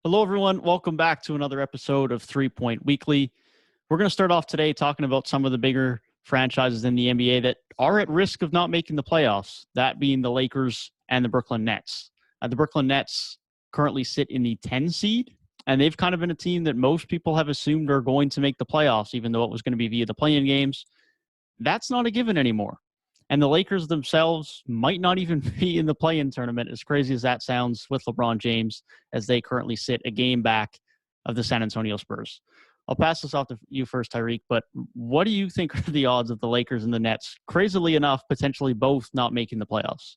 Hello, everyone. Welcome back to another episode of 3 Point Weekly. We're going to start off today talking about some of the bigger franchises in the NBA that are at risk of not making the playoffs, that being the Lakers and the Brooklyn Nets. The Brooklyn Nets currently sit in the 10 seed, and they've kind of been a team that most people have assumed are going to make the playoffs, even though it was going to be via the play-in games. That's not a given anymore. And the Lakers themselves might not even be in the play-in tournament, as crazy as that sounds, with LeBron James, as they currently sit a game back of the San Antonio Spurs. I'll pass this off to you first, Tyrik, but what do you think are the odds of the Lakers and the Nets, crazily enough, potentially both not making the playoffs?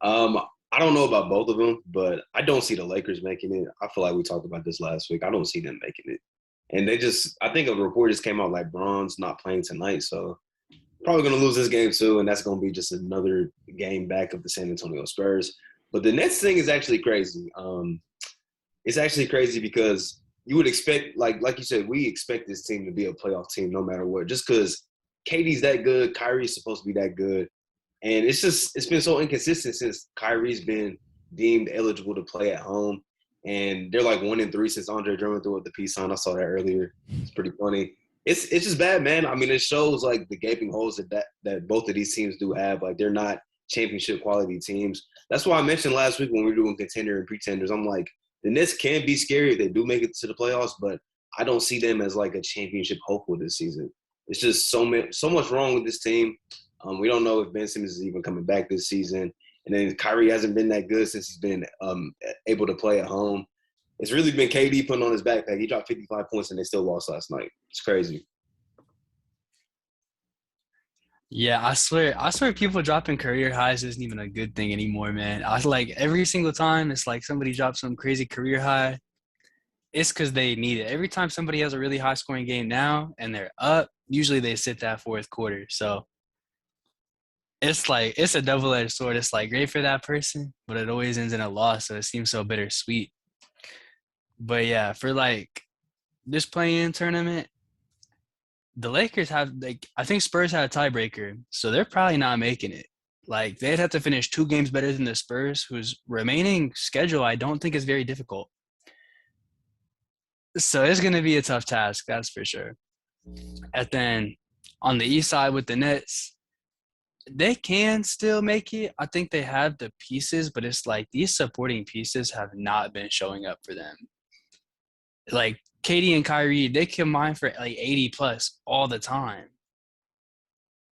I don't know about both of them, but I don't see the Lakers making it. I feel like we talked about this last week. I don't see them making it. And I think a report just came out like Bron's not playing tonight, so probably going to lose this game too, and that's going to be just another game back of the San Antonio Spurs. But the Nets thing is actually crazy. It's actually crazy because you would expect, like you said, we expect this team to be a playoff team no matter what. Just because KD's that good, Kyrie's supposed to be that good. And it's been so inconsistent since Kyrie's been deemed eligible to play at home. And they're like 1-3 since Andre Drummond threw up the peace sign. I saw that earlier. It's pretty funny. It's just bad, man. I mean, it shows like the gaping holes that both of these teams do have. Like they're not championship quality teams. That's why I mentioned last week when we were doing contender and pretenders. I'm like, the Nets can be scary if they do make it to the playoffs, but I don't see them as like a championship hopeful this season. It's just so much wrong with this team. We don't know if Ben Simmons is even coming back this season. And then Kyrie hasn't been that good since he's been able to play at home. It's really been KD putting on his backpack. He dropped 55 points and they still lost last night. It's crazy. Yeah, I swear people dropping career highs isn't even a good thing anymore, man. I was like every single time it's like somebody drops some crazy career high, it's because they need it. Every time somebody has a really high scoring game now and they're up, usually they sit that fourth quarter. So it's like it's a double-edged sword. It's like great for that person, but it always ends in a loss, so it seems so bittersweet. But yeah, for like this play-in tournament, the Lakers have like I think Spurs had a tiebreaker, so they're probably not making it. Like they'd have to finish 2 games better than the Spurs, whose remaining schedule I don't think is very difficult. So it's gonna be a tough task, that's for sure. And then on the east side with the Nets, they can still make it. I think they have the pieces, but it's like these supporting pieces have not been showing up for them. Like Katie and Kyrie, they combine for like 80 plus all the time.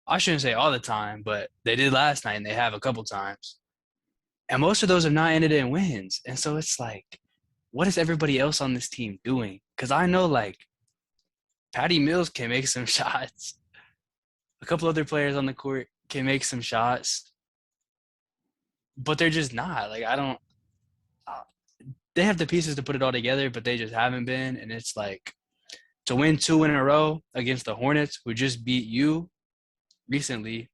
I shouldn't say all the time, but they did last night and they have a couple times. And most of those have not ended in wins. And so it's like, what is everybody else on this team doing? Because I know like Patty Mills can make some shots. A couple other players on the court can make some shots, but they're just not. Like I don't. They have the pieces to put it all together, but they just haven't been. And it's like to win 2 in a row against the Hornets, who just beat you recently,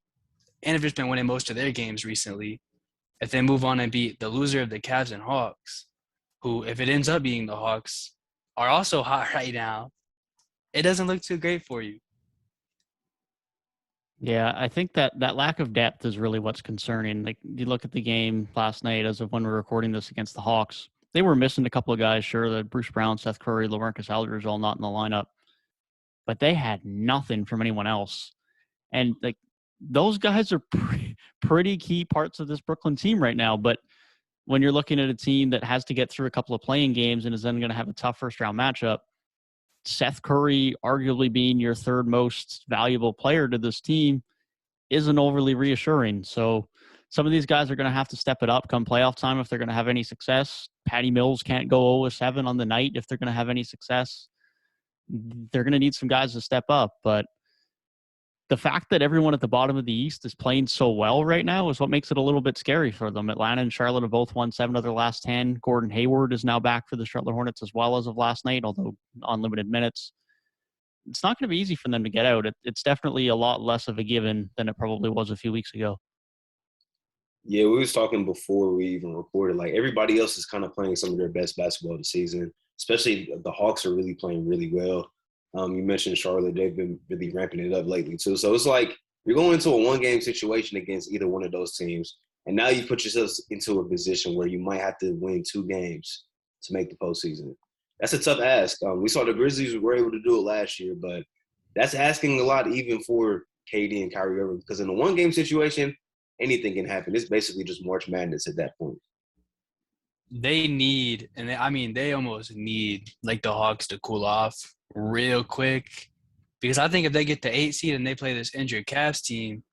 and have just been winning most of their games recently, if they move on and beat the loser of the Cavs and Hawks, who, if it ends up being the Hawks, are also hot right now, it doesn't look too great for you. Yeah, I think that lack of depth is really what's concerning. Like, you look at the game last night as of when we're recording this against the Hawks, they were missing a couple of guys, sure, that Bruce Brown, Seth Curry, LaMarcus Aldridge all not in the lineup, but they had nothing from anyone else. And like those guys are pretty key parts of this Brooklyn team right now. But when you're looking at a team that has to get through a couple of playing games and is then going to have a tough first round matchup, Seth Curry arguably being your third most valuable player to this team isn't overly reassuring. So some of these guys are going to have to step it up come playoff time if they're going to have any success. Patty Mills can't go 0-7 on the night if they're going to have any success. They're going to need some guys to step up. But the fact that everyone at the bottom of the East is playing so well right now is what makes it a little bit scary for them. Atlanta and Charlotte have both won 7 of their last 10. Gordon Hayward is now back for the Charlotte Hornets as well as of last night, although on limited minutes. It's not going to be easy for them to get out. It's definitely a lot less of a given than it probably was a few weeks ago. Yeah, we was talking before we even recorded. Like everybody else is kind of playing some of their best basketball this season. Especially the Hawks are really playing really well. You mentioned Charlotte; they've been really ramping it up lately too. So it's like you're going into a one-game situation against either one of those teams, and now you put yourself into a position where you might have to win 2 games to make the postseason. That's a tough ask. We saw the Grizzlies were able to do it last year, but that's asking a lot even for KD and Kyrie Irving, because in a one-game situation, anything can happen. It's basically just March Madness at that point. They need, and they almost need like the Hawks to cool off real quick, because I think if they get the 8 seed and they play this injured Cavs team,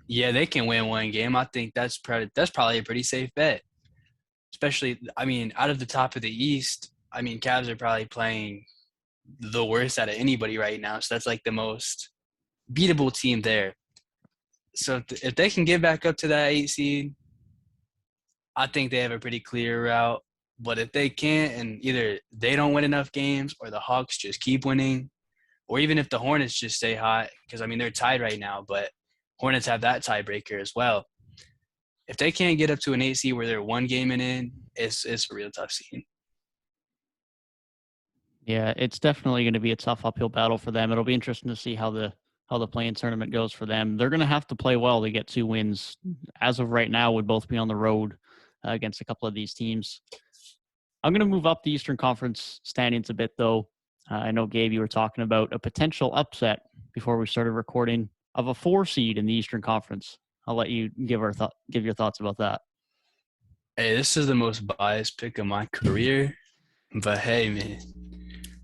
yeah, they can win one game. I think that's probably a pretty safe bet. Especially, out of the top of the East, Cavs are probably playing the worst out of anybody right now. So that's like the most beatable team there. So if they can get back up to that 8 seed, I think they have a pretty clear route. But if they can't, and either they don't win enough games or the Hawks just keep winning, or even if the Hornets just stay hot, because, they're tied right now, but Hornets have that tiebreaker as well. If they can't get up to an 8 seed where they're one game in, it's a real tough scene. Yeah, it's definitely going to be a tough uphill battle for them. It'll be interesting to see how the play-in tournament goes for them. They're going to have to play well to get 2 wins. As of right now, would both be on the road against a couple of these teams. I'm going to move up the Eastern Conference standings a bit, though. I know, Gabe, you were talking about a potential upset before we started recording of a 4 seed in the Eastern Conference. I'll let you give your thoughts about that. Hey, this is the most biased pick of my career, but hey, man,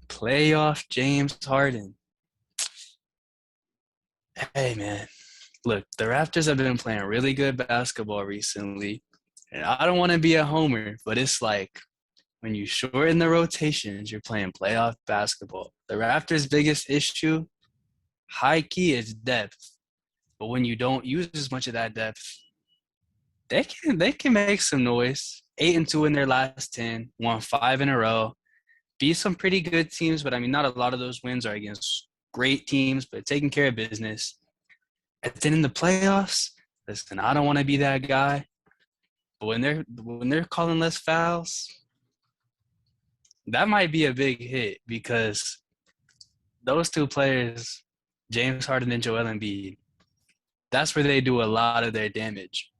playoff James Harden. Hey, man, look, the Raptors have been playing really good basketball recently, and I don't want to be a homer, but it's like when you shorten the rotations, you're playing playoff basketball. The Raptors' biggest issue, high key, is depth. But when you don't use as much of that depth, they can make some noise. 8-2 in their last 10, won 5 in a row, beat some pretty good teams, but not a lot of those wins are against great teams, but taking care of business. And then in the playoffs, listen, I don't want to be that guy, but when they're calling less fouls, that might be a big hit, because those 2 players, James Harden and Joel Embiid, that's where they do a lot of their damage.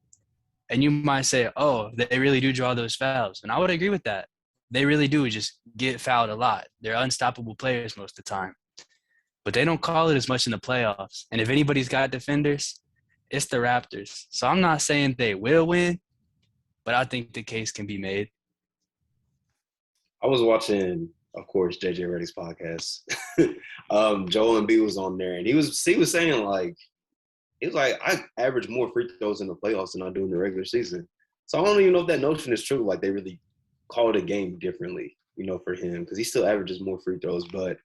And you might say, oh, they really do draw those fouls. And I would agree with that. They really do just get fouled a lot. They're unstoppable players most of the time. But they don't call it as much in the playoffs. And if anybody's got defenders, it's the Raptors. So I'm not saying they will win, but I think the case can be made. I was watching, of course, JJ Redick's podcast. Joel Embiid was on there, and he was saying, like, it was like, I average more free throws in the playoffs than I do in the regular season. So I don't even know if that notion is true. Like, they really call it a game differently, for him, because he still averages more free throws. But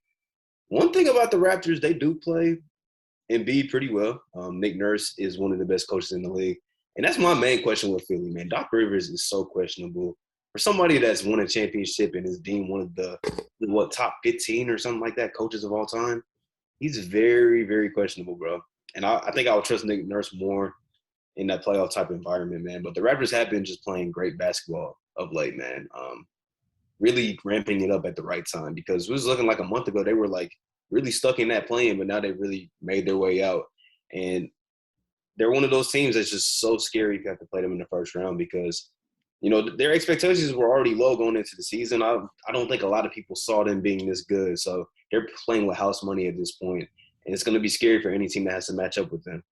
one thing about the Raptors, they do play Embiid pretty well. Nick Nurse is one of the best coaches in the league. And that's my main question with Philly, man. Doc Rivers is so questionable. For somebody that's won a championship and is deemed one of the, top 15 or something like that, coaches of all time, he's very, very questionable, bro. And I think I would trust Nick Nurse more in that playoff type environment, man. But the Raptors have been just playing great basketball of late, man. Really ramping it up at the right time, because it was looking like a month ago they were like really stuck in that play-in, but now they really made their way out. And they're one of those teams that's just so scary if you have to play them in the first round, because their expectations were already low going into the season. I don't think a lot of people saw them being this good. So they're playing with house money at this point. And it's going to be scary for any team that has to match up with them.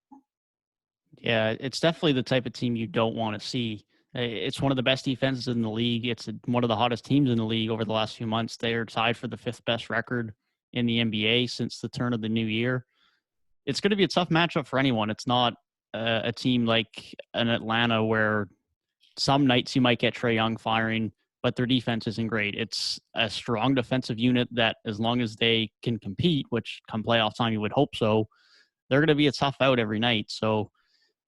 Yeah, it's definitely the type of team you don't want to see. It's one of the best defenses in the league. It's one of the hottest teams in the league over the last few months. They're tied for the 5th best record in the NBA since the turn of the new year. It's going to be a tough matchup for anyone. It's not a team like an Atlanta where some nights you might get Trae Young firing, but their defense isn't great. It's a strong defensive unit that, as long as they can compete, which come playoff time you would hope so, they're going to be a tough out every night. So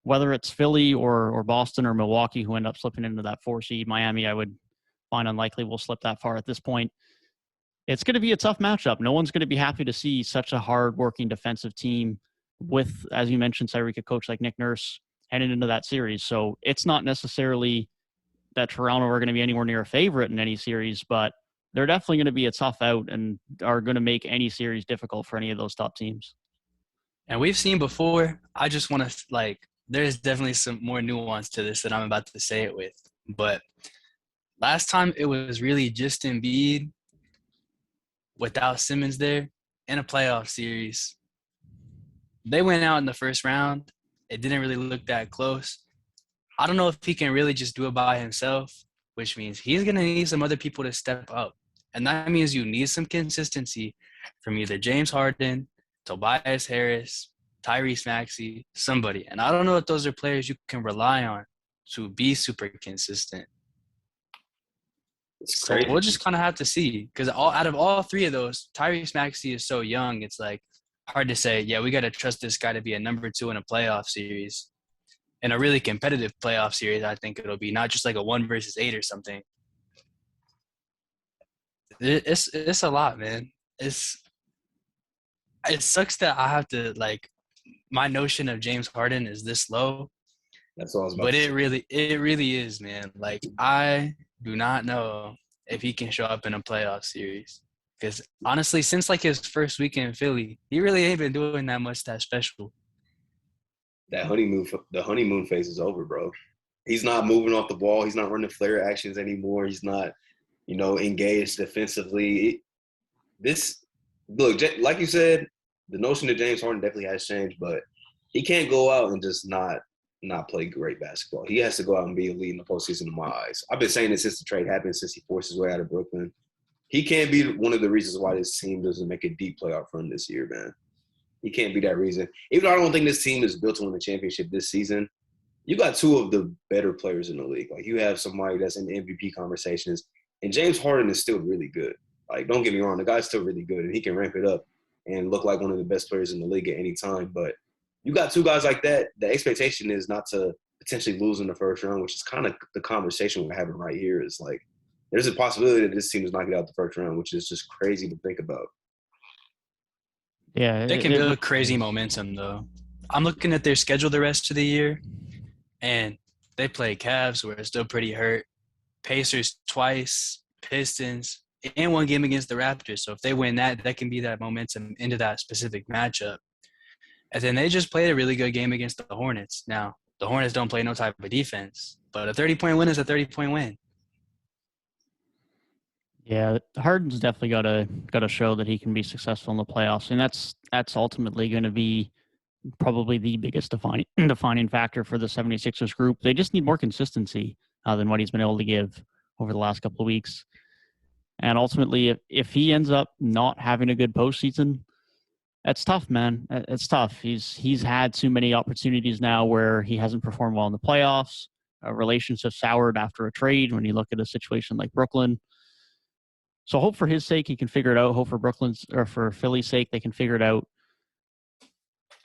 whether it's Philly or Boston or Milwaukee who end up slipping into that 4 seed, Miami I would find unlikely will slip that far at this point. It's going to be a tough matchup. No one's going to be happy to see such a hard-working defensive team with, as you mentioned, Tyrik, a coach like Nick Nurse, heading into that series. So it's not necessarily that Toronto are going to be anywhere near a favorite in any series, but they're definitely going to be a tough out and are going to make any series difficult for any of those top teams. And we've seen before, I just want to, there's definitely some more nuance to this that I'm about to say it with. But last time it was really just Embiid without Simmons there in a playoff series. They went out in the first round. It didn't really look that close. I don't know if he can really just do it by himself, which means he's going to need some other people to step up. And that means you need some consistency from either James Harden, Tobias Harris, Tyrese Maxey, somebody. And I don't know if those are players you can rely on to be super consistent. It's So crazy. we'll just kind of have to see, because out of all three of those, Tyrese Maxey is so young. It's like hard to say, yeah, we got to trust this guy to be a number 2 in a playoff series. In a really competitive playoff series, I think it'll be not just like a 1 versus 8 or something. It's a lot, man. It sucks that I have to, like, my notion of James Harden is this low. That's all I was about But to it say. really is, man. Like, I do not know if he can show up in a playoff series. Because honestly, since like his first week in Philly, he really ain't been doing that much that special. The honeymoon phase is over, bro. He's not moving off the ball. He's not running flare actions anymore. He's not, engaged defensively. Like you said, the notion of James Harden definitely has changed, but he can't go out and just not play great basketball. He has to go out and be elite in the postseason in my eyes. I've been saying this since the trade happened, since he forced his way out of Brooklyn. He can't be one of the reasons why this team doesn't make a deep playoff run this year, man. He can't be that reason. Even though I don't think this team is built to win the championship this season, you got 2 of the better players in the league. Like, you have somebody that's in the MVP conversations, and James Harden is still really good. Like, don't get me wrong, the guy's still really good, and he can ramp it up and look like one of the best players in the league at any time. But you got 2 guys like that. The expectation is not to potentially lose in the first round, which is kind of the conversation we're having right here. Is like, there's a possibility that this team is knocking out the first round, which is just crazy to think about. Yeah, They can build crazy momentum, though. I'm looking at their schedule the rest of the year, and they play Cavs, where it's still pretty hurt, Pacers twice, Pistons, and 1 game against the Raptors. So if they win that, that can be that momentum into that specific matchup. And then they just played a really good game against the Hornets. Now, the Hornets don't play no type of defense, but a 30-point win is a 30-point win. Yeah, Harden's definitely got to show that he can be successful in the playoffs, and that's ultimately going to be probably the biggest defining factor for the 76ers group. They just need more consistency than what he's been able to give over the last couple of weeks. And ultimately, if he ends up not having a good postseason, that's tough, man. It's tough. He's had too many opportunities now where he hasn't performed well in the playoffs. Relations have soured after a trade when you look at a situation like Brooklyn. So hope for his sake he can figure it out. Hope for Brooklyn's or for Philly's sake they can figure it out.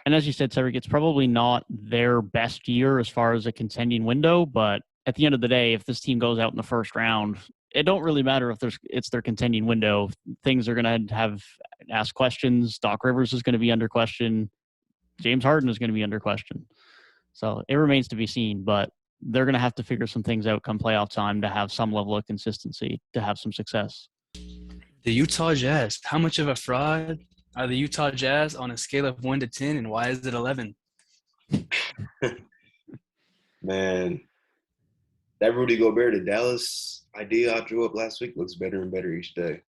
And as you said, Tyrik, it's probably not their best year as far as a contending window, but at the end of the day, if this team goes out in the first round, it don't really matter if it's their contending window. Things are going to have asked questions. Doc Rivers is going to be under question. James Harden is going to be under question. So it remains to be seen, but they're going to have to figure some things out come playoff time to have some level of consistency, to have some success. The Utah Jazz, how much of a fraud are the Utah Jazz on a scale of 1 to 10, and why is it 11? Man, that Rudy Gobert to Dallas idea I drew up last week looks better and better each day.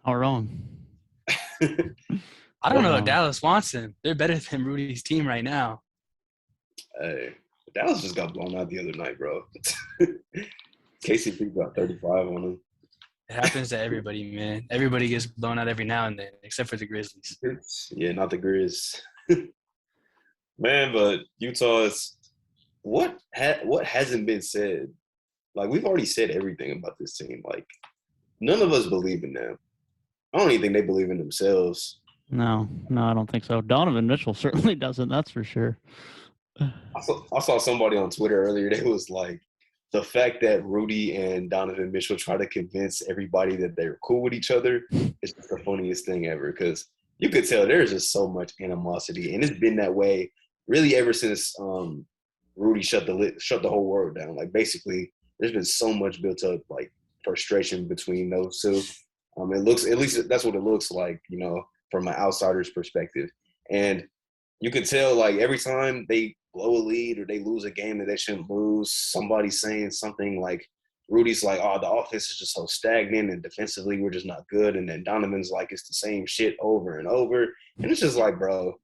How wrong? I don't know if Dallas wants him. They're better than Rudy's team right now. Hey, Dallas just got blown out the other night, bro. KCP got 35 on him. It happens to everybody, man. Everybody gets blown out every now and then, except for the Grizzlies. Yeah, not the Grizz. Man, but Utah is what hasn't been said. Like, we've already said everything about this team. Like, none of us believe in them. I don't even think they believe in themselves. No, I don't think so. Donovan Mitchell certainly doesn't. That's for sure. I saw somebody on Twitter earlier that was like, the fact that Rudy and Donovan Mitchell try to convince everybody that they're cool with each other is just the funniest thing ever, because you could tell there's just so much animosity, and it's been that way really ever since Rudy shut the whole world down. Like, basically, there's been so much built up, like, frustration between those two. It looks, at least that's what it looks like, from an outsider's perspective. And you can tell, like, every time they blow a lead or they lose a game that they shouldn't lose, somebody's saying something like, Rudy's like, oh, the offense is just so stagnant and defensively we're just not good. And then Donovan's like, it's the same shit over and over. And it's just like, bro,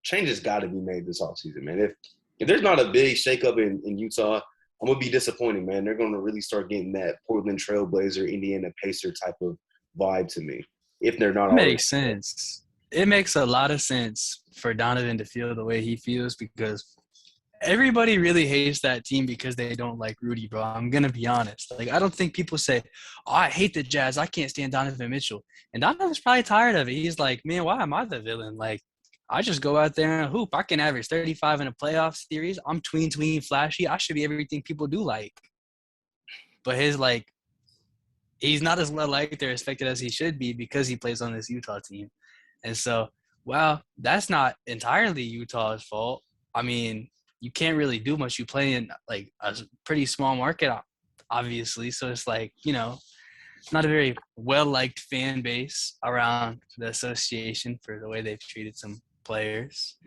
change has got to be made this offseason, man. If there's not a big shakeup in Utah, I'm going to be disappointed, man. They're going to really start getting that Portland Trailblazer, Indiana Pacer type of vibe to me. If they're not It makes sense. It makes a lot of sense for Donovan to feel the way he feels because everybody really hates that team because they don't like Rudy, bro. I'm going to be honest. Like, I don't think people say, oh, I hate the Jazz. I can't stand Donovan Mitchell. And Donovan's probably tired of it. He's like, man, why am I the villain? Like, I just go out there and hoop. I can average 35 in a playoff series. I'm tween, flashy. I should be everything people do like. But he's not as well liked or respected as he should be because he plays on this Utah team. And so, well, that's not entirely Utah's fault. I mean, you can't really do much. You play in like a pretty small market, obviously. So it's like, not a very well-liked fan base around the association for the way they've treated some players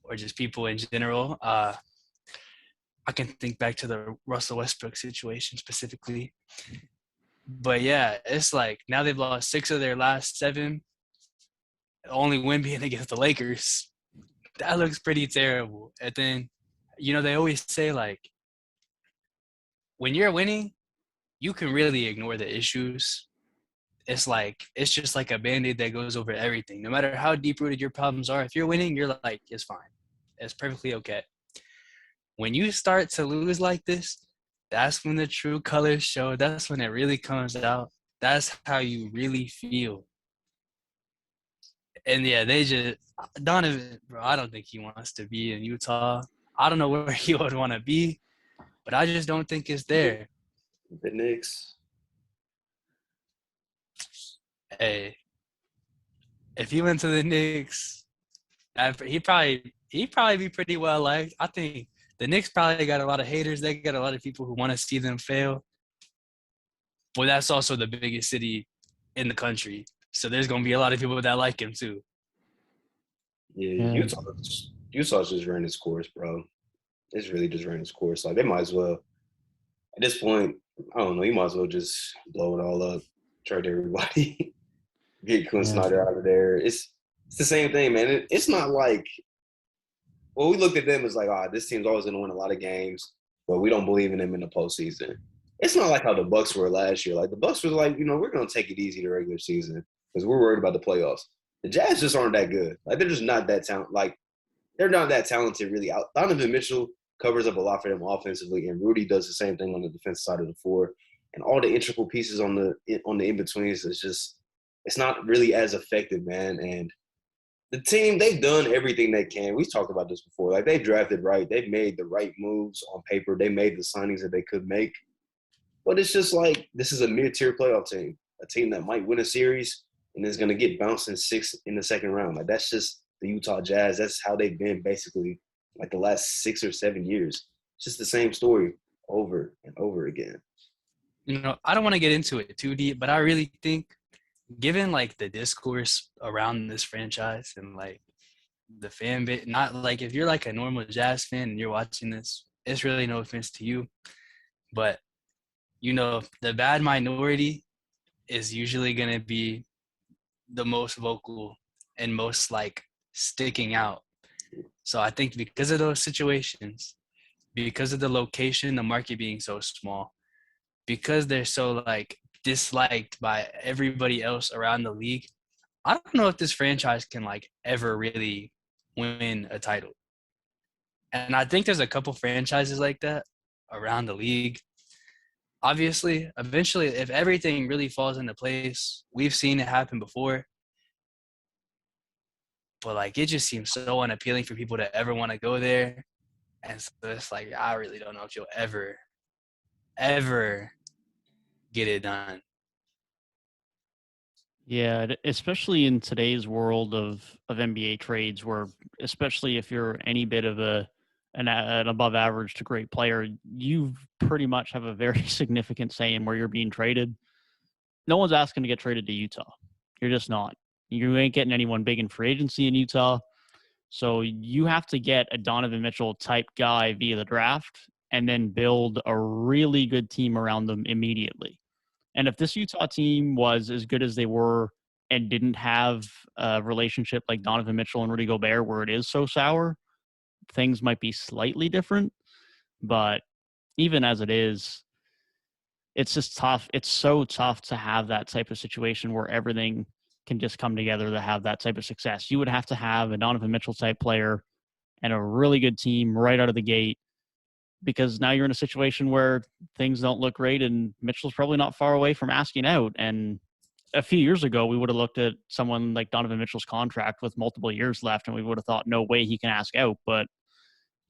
or just people in general. I can think back to the Russell Westbrook situation specifically. But, yeah, it's like now they've lost 6 of their last 7, the only win being against the Lakers. That looks pretty terrible. And then, they always say, like, when you're winning, you can really ignore the issues. It's just like a Band-Aid that goes over everything. No matter how deep-rooted your problems are, if you're winning, you're like, it's fine. It's perfectly okay. When you start to lose like this, that's when the true colors show. That's when it really comes out. That's how you really feel. And, yeah, Donovan, bro, I don't think he wants to be in Utah. I don't know where he would want to be, but I just don't think it's there. The Knicks. Hey, if he went to the Knicks, he'd probably be pretty well liked. I think the Knicks probably got a lot of haters. They got a lot of people who want to see them fail. Well, that's also the biggest city in the country, so there's gonna be a lot of people that like him too. Yeah, Utah's just ran its course, bro. It's really just ran its course. Like they might as well. At this point, I don't know. You might as well just blow it all up, trade everybody. Get Quinn Snyder out of there. It's the same thing, man. It's not like we looked at them as like, this team's always going to win a lot of games, but we don't believe in them in the postseason. It's not like how the Bucks were last year. Like the Bucks was like, we're going to take it easy the regular season because we're worried about the playoffs. The Jazz just aren't that good. Like they're just not that talented. Like they're not that talented really. Donovan Mitchell covers up a lot for them offensively, and Rudy does the same thing on the defensive side of the floor. And all the integral pieces on the in-betweens is just – it's not really as effective, man. And the team, they've done everything they can. We've talked about this before. Like, they've drafted right. They've made the right moves on paper. They made the signings that they could make. But it's just like this is a mid-tier playoff team, a team that might win a series and is going to get bounced in 6 in the second round. Like, that's just the Utah Jazz. That's how they've been basically like the last 6 or 7 years. It's just the same story over and over again. I don't want to get into it too deep, but I really think given like the discourse around this franchise and like the fan base, not like if you're like a normal Jazz fan and you're watching this, it's really no offense to you, but the bad minority is usually going to be the most vocal and most like sticking out. So I think because of those situations, because of the location, the market being so small, because they're so like disliked by everybody else around the league, I don't know if this franchise can like ever really win a title. And I think there's a couple franchises like that around the league. Obviously, eventually, if everything really falls into place, we've seen it happen before. But like, it just seems so unappealing for people to ever want to go there. And so it's like, I really don't know if you'll ever get it done. Yeah, especially in today's world of NBA trades, where especially if you're any bit of an above average to great player, you pretty much have a very significant say in where you're being traded. No one's asking to get traded to Utah. You're just not. You ain't getting anyone big in free agency in Utah. So you have to get a Donovan Mitchell type guy via the draft, and then build a really good team around them immediately. And if this Utah team was as good as they were and didn't have a relationship like Donovan Mitchell and Rudy Gobert where it is so sour, things might be slightly different. But even as it is, it's just tough. It's so tough to have that type of situation where everything can just come together to have that type of success. You would have to have a Donovan Mitchell type player and a really good team right out of the gate, because now you're in a situation where things don't look great and Mitchell's probably not far away from asking out. And a few years ago, we would have looked at someone like Donovan Mitchell's contract with multiple years left and we would have thought, no way he can ask out. But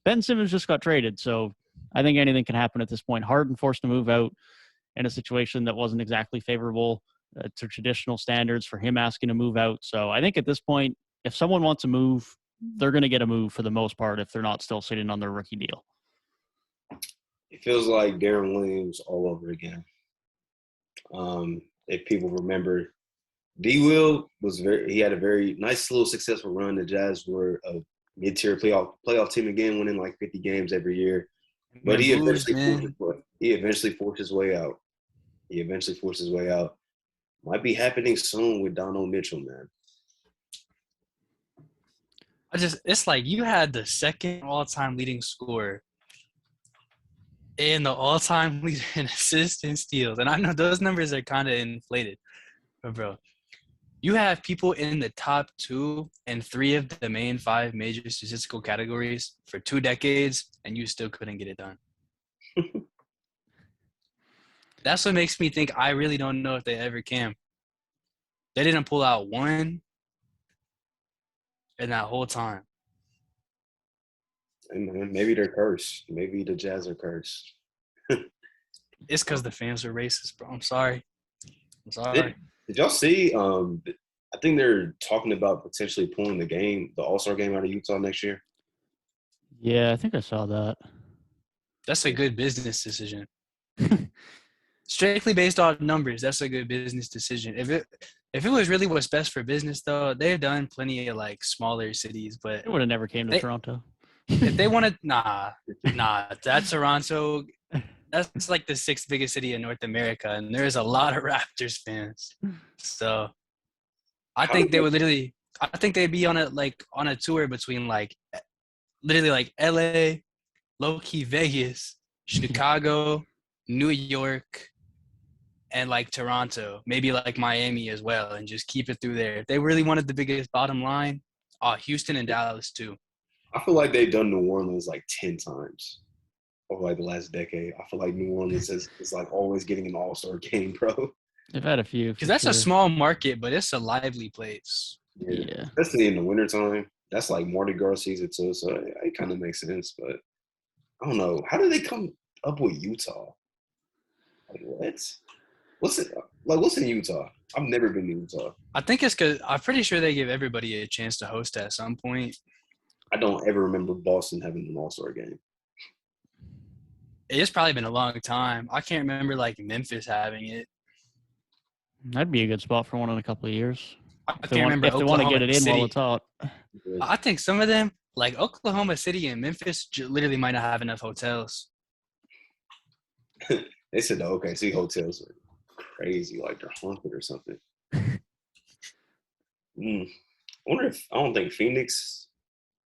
Ben Simmons just got traded. So I think anything can happen at this point. Harden forced to move out in a situation that wasn't exactly favorable to traditional standards for him asking to move out. So I think at this point, if someone wants to move, they're going to get a move for the most part if they're not still sitting on their rookie deal. It feels like Darren Williams all over again. If people remember, D-Will he had a very nice little successful run. The Jazz were a mid-tier playoff team again, winning like 50 games every year. But he eventually forced his way out. Might be happening soon with Donovan Mitchell, man. It's like you had the second all-time leading scorer and the all-time leader in assists and steals. And I know those numbers are kind of inflated. But, bro, you have people in the top 2 and 3 of the main 5 major statistical categories for 2 decades, and you still couldn't get it done. That's what makes me think I really don't know if they ever can. They didn't pull out one in that whole time. And maybe they're cursed. Maybe the Jazz are cursed. It's because the fans are racist, bro. I'm sorry. Did y'all see? I think they're talking about potentially pulling the All-Star game out of Utah next year. Yeah, I think I saw that. That's a good business decision. Strictly based on numbers, that's a good business decision. If it was really what's best for business, though, they've done plenty of like smaller cities, but it would have never came to Toronto. If they wanted, nah, that's Toronto. That's like the 6th biggest city in North America, and there's a lot of Raptors fans. So I think they would literally. I think they'd be on a tour between like literally like LA, low key Vegas, Chicago, New York, and like Toronto, maybe like Miami as well, and just keep it through there. If they really wanted the biggest bottom line, Houston and Dallas too. I feel like they've done New Orleans like 10 times over like the last decade. I feel like New Orleans is like always getting an All-Star game, bro. They've had a few. Because that's a small market, but it's a lively place. Yeah. Especially in the wintertime. That's like Mardi Gras season too, so it kind of makes sense. But I don't know. How did they come up with Utah? Like what? What's in Utah? I've never been to Utah. I think it's because I'm pretty sure they give everybody a chance to host at some point. I don't ever remember Boston having an All-Star game. It's probably been a long time. I can't remember like Memphis having it. That'd be a good spot for one in a couple of years. I can't remember if they want to get it in while it's hot. I think some of them, like Oklahoma City and Memphis, literally might not have enough hotels. They said the OKC hotels are crazy, like they're haunted or something. I don't think Phoenix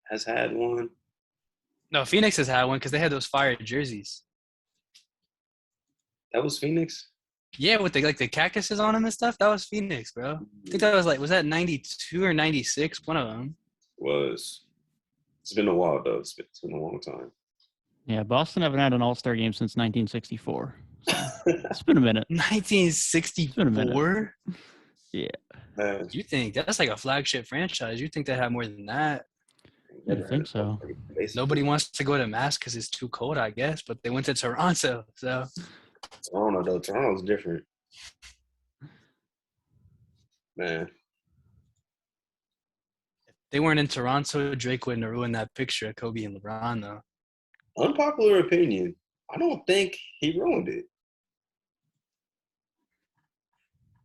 has had one. No, Phoenix has had one because they had those fire jerseys. That was Phoenix? Yeah, with the cactuses on them and stuff. That was Phoenix, bro. I think that was that 92 or 96? One of them. It's been a while though. It's been a long time. Yeah, Boston haven't had an All-Star game since 1964. So it's been a minute. 1964? It's been a minute. Yeah. You think that's like a flagship franchise? You think they have more than that? I think so. Nobody wants to go to Mass because it's too cold, I guess. But they went to Toronto, so. Toronto though. Toronto's different. Man. If they weren't in Toronto, Drake wouldn't have ruined that picture of Kobe and LeBron, though. Unpopular opinion. I don't think he ruined it.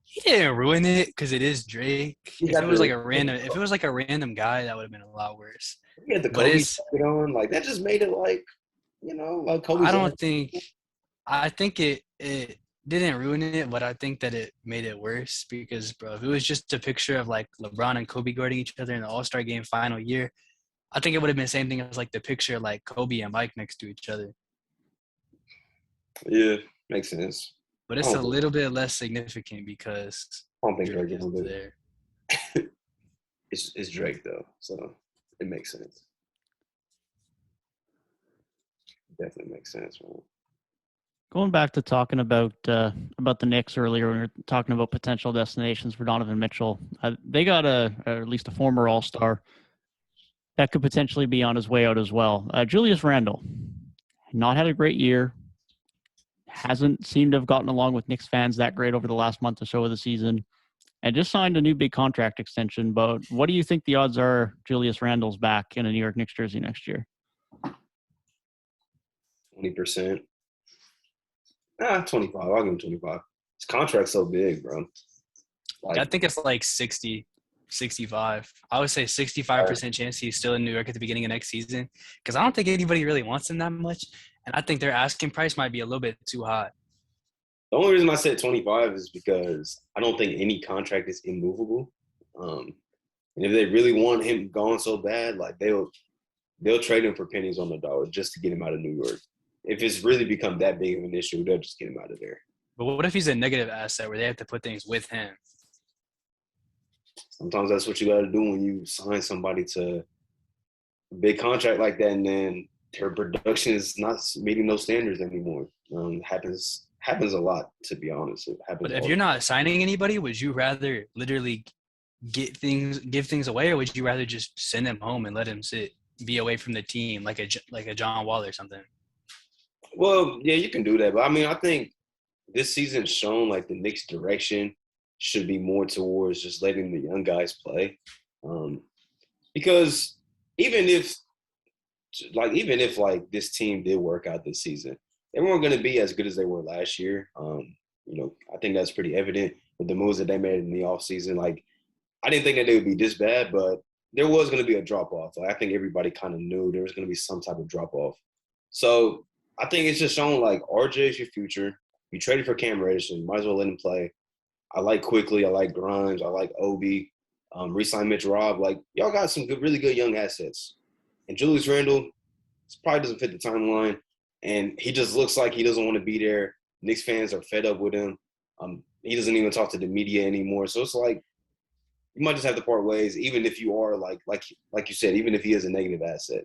He didn't ruin it because it is Drake. If it was like a random guy, that would have been a lot worse. He had the Kobe jacket on. Like that just made it like like Kobe's. I think it didn't ruin it, but I think that it made it worse because, bro, if it was just a picture of like LeBron and Kobe guarding each other in the All-Star game final year, I think it would have been the same thing as like the picture of like Kobe and Mike next to each other. Yeah, makes sense. But it's a little bit less significant because I don't think Drake Drake is is there. It's Drake though, so it makes sense. Definitely makes sense, man. Going back to talking about the Knicks earlier, when we were talking about potential destinations for Donovan Mitchell, they got at least a former All-Star that could potentially be on his way out as well. Julius Randle, not had a great year, hasn't seemed to have gotten along with Knicks fans that great over the last month or so of the season, and just signed a new big contract extension. But what do you think the odds are Julius Randle's back in a New York Knicks jersey next year? 20%. 25. I'll give him 25. His contract's so big, bro. Like, I think it's like 60, 65. I would say 65% chance he's still in New York at the beginning of next season because I don't think anybody really wants him that much. And I think their asking price might be a little bit too high. The only reason I said 25 is because I don't think any contract is immovable. And if they really want him gone so bad, like they'll trade him for pennies on the dollar just to get him out of New York. If it's really become that big of an issue, they'll just get him out of there. But what if he's a negative asset where they have to put things with him? Sometimes that's what you got to do when you sign somebody to a big contract like that, and then their production is not meeting those standards anymore. Happens a lot, to be honest. It happens. But if you're not signing anybody, would you rather literally give things away, or would you rather just send him home and let him be away from the team like a John Wall or something? Well, yeah, you can do that, but I mean, I think this season's shown like the Knicks' direction should be more towards just letting the young guys play, because even if this team did work out this season, they weren't going to be as good as they were last year. I think that's pretty evident with the moves that they made in the offseason. Like, I didn't think that they would be this bad, but there was going to be a drop-off. Like, I think everybody kind of knew there was going to be some type of drop-off. So I think it's just shown, like, RJ is your future. You traded for Cam Reddish, and might as well let him play. I like Quickly. I like Grimes. I like Obi. Re-sign Mitch Robb. Like, y'all got some really good young assets. And Julius Randle probably doesn't fit the timeline, and he just looks like he doesn't want to be there. Knicks fans are fed up with him. He doesn't even talk to the media anymore. So it's like you might just have to part ways, even if you are like you said, even if he is a negative asset.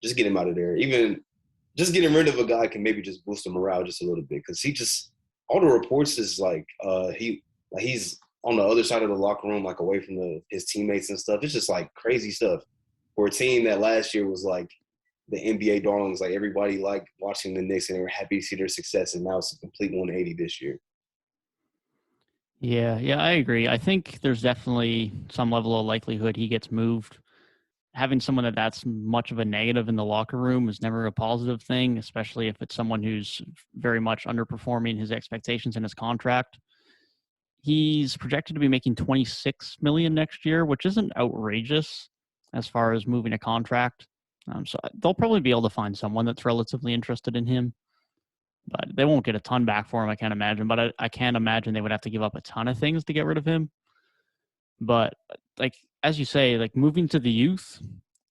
Just get him out of there. Even just getting rid of a guy can maybe just boost the morale just a little bit, because all the reports is like he's on the other side of the locker room, like away from his teammates and stuff. It's just like crazy stuff for a team that last year was like the NBA darlings. Like, everybody liked watching the Knicks and they were happy to see their success, and now it's a complete 180 this year. Yeah, I agree. I think there's definitely some level of likelihood he gets moved. Having someone that's much of a negative in the locker room is never a positive thing, especially if it's someone who's very much underperforming his expectations in his contract. He's projected to be making $26 million next year, which isn't outrageous as far as moving a contract. So they'll probably be able to find someone that's relatively interested in him, but they won't get a ton back for him, I can't imagine. But I can't imagine they would have to give up a ton of things to get rid of him. But like, as you say, like, moving to the youth,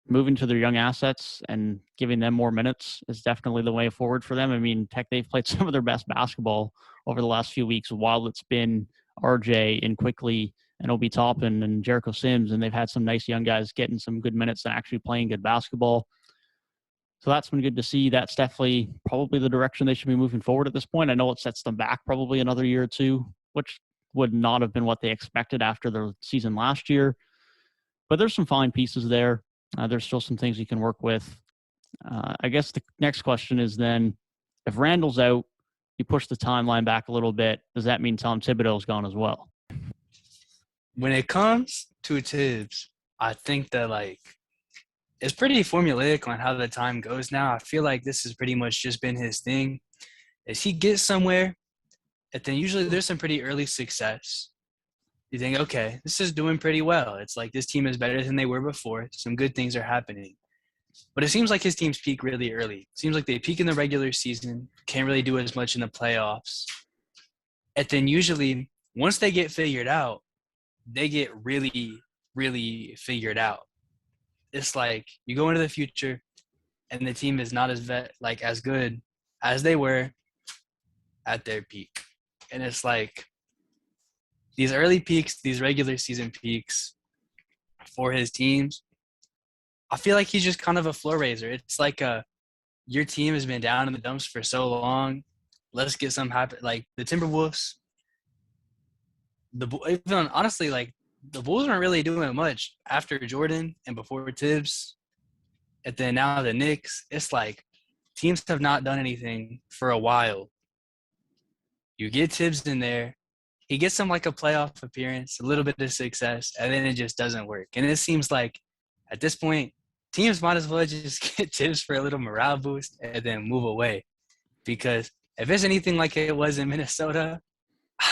moving to their young assets and giving them more minutes is definitely the way forward for them. I mean, heck, they've played some of their best basketball over the last few weeks while it's been RJ and Quickly and Obi Toppin and Jericho Sims, and they've had some nice young guys getting some good minutes and actually playing good basketball. So that's been good to see. That's definitely probably the direction they should be moving forward at this point. I know it sets them back probably another year or two, which would not have been what they expected after the season last year. But there's some fine pieces there. There's still some things you can work with. I guess the next question is then, if Randall's out, you push the timeline back a little bit, does that mean Tom Thibodeau's gone as well? When it comes to Tibbs, I think that, like, it's pretty formulaic on how the time goes now. I feel like this has pretty much just been his thing. As he gets somewhere, and then usually there's some pretty early success. You think, okay, this is doing pretty well. It's like this team is better than they were before. Some good things are happening. But it seems like his teams peak really early. It seems like they peak in the regular season, can't really do as much in the playoffs. And then usually, once they get figured out, they get really, really figured out. It's like you go into the future, and the team is not as good as they were at their peak. And it's like these early peaks, these regular season peaks for his teams, I feel like he's just kind of a floor raiser. It's like your team has been down in the dumps for so long. Let's get some happen. Like the Timberwolves, even honestly, like the Bulls aren't really doing much after Jordan and before Tibbs. And then now the Knicks, it's like teams have not done anything for a while. You get Tibbs in there. He gets them like a playoff appearance, a little bit of success, and then it just doesn't work. And it seems like at this point, teams might as well just get Tibbs for a little morale boost and then move away. Because if it's anything like it was in Minnesota,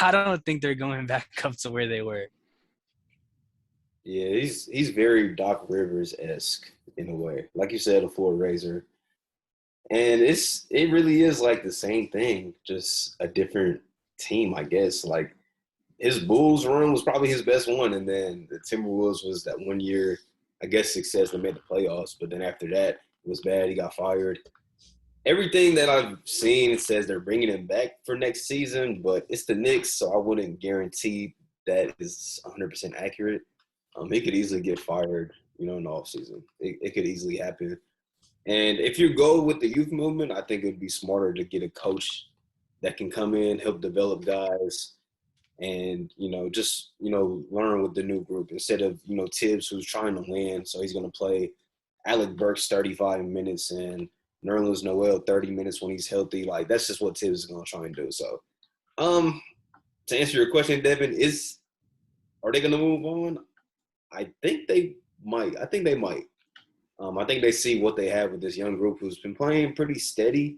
I don't think they're going back up to where they were. Yeah, he's very Doc Rivers-esque in a way. Like you said, a floor raiser. And it really is like the same thing, just a different team, I guess. Like his Bulls run was probably his best one, and then the Timberwolves was that 1 year, I guess, success that made the playoffs. But then after that, it was bad. He got fired. Everything that I've seen says they're bringing him back for next season, but it's the Knicks, so I wouldn't guarantee that is 100% accurate. He could easily get fired, in the offseason. It could easily happen. And if you go with the youth movement, I think it would be smarter to get a coach that can come in, help develop guys, and, just, learn with the new group instead of, Tibbs, who's trying to win. So he's going to play Alec Burks 35 minutes and Nerlens Noel 30 minutes when he's healthy. Like, that's just what Tibbs is going to try and do. So, to answer your question, Devin, are they going to move on? I think they might. I think I think they see what they have with this young group who's been playing pretty steady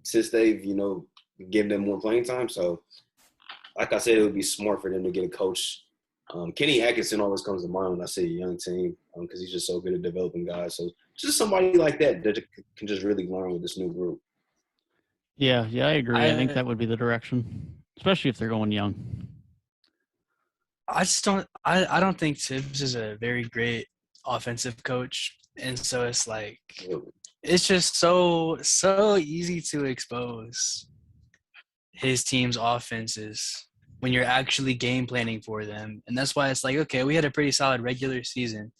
since they've, given them more playing time. So, like I said, it would be smart for them to get a coach. Kenny Atkinson always comes to mind when I say a young team because he's just so good at developing guys. So, just somebody like that can just really learn with this new group. Yeah, I agree. I think that would be the direction, especially if they're going young. I don't think Tibbs is a very great offensive coach. And so it's like, it's just so easy to expose his team's offenses when you're actually game planning for them. And that's why it's like, okay, we had a pretty solid regular season,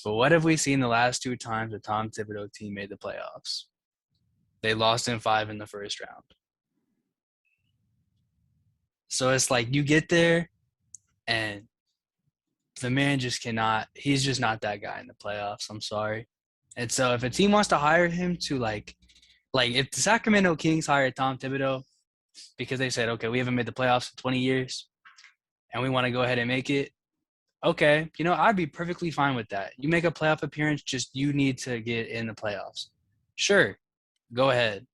but what have we seen the last 2 times the Tom Thibodeau team made the playoffs? They lost in 5 in the first round. So it's like you get there and the man just cannot – he's just not that guy in the playoffs. I'm sorry. And so if a team wants to hire him to like if the Sacramento Kings hired Tom Thibodeau because they said, okay, we haven't made the playoffs in 20 years and we want to go ahead and make it, okay, I'd be perfectly fine with that. You make a playoff appearance, just you need to get in the playoffs. Sure, go ahead.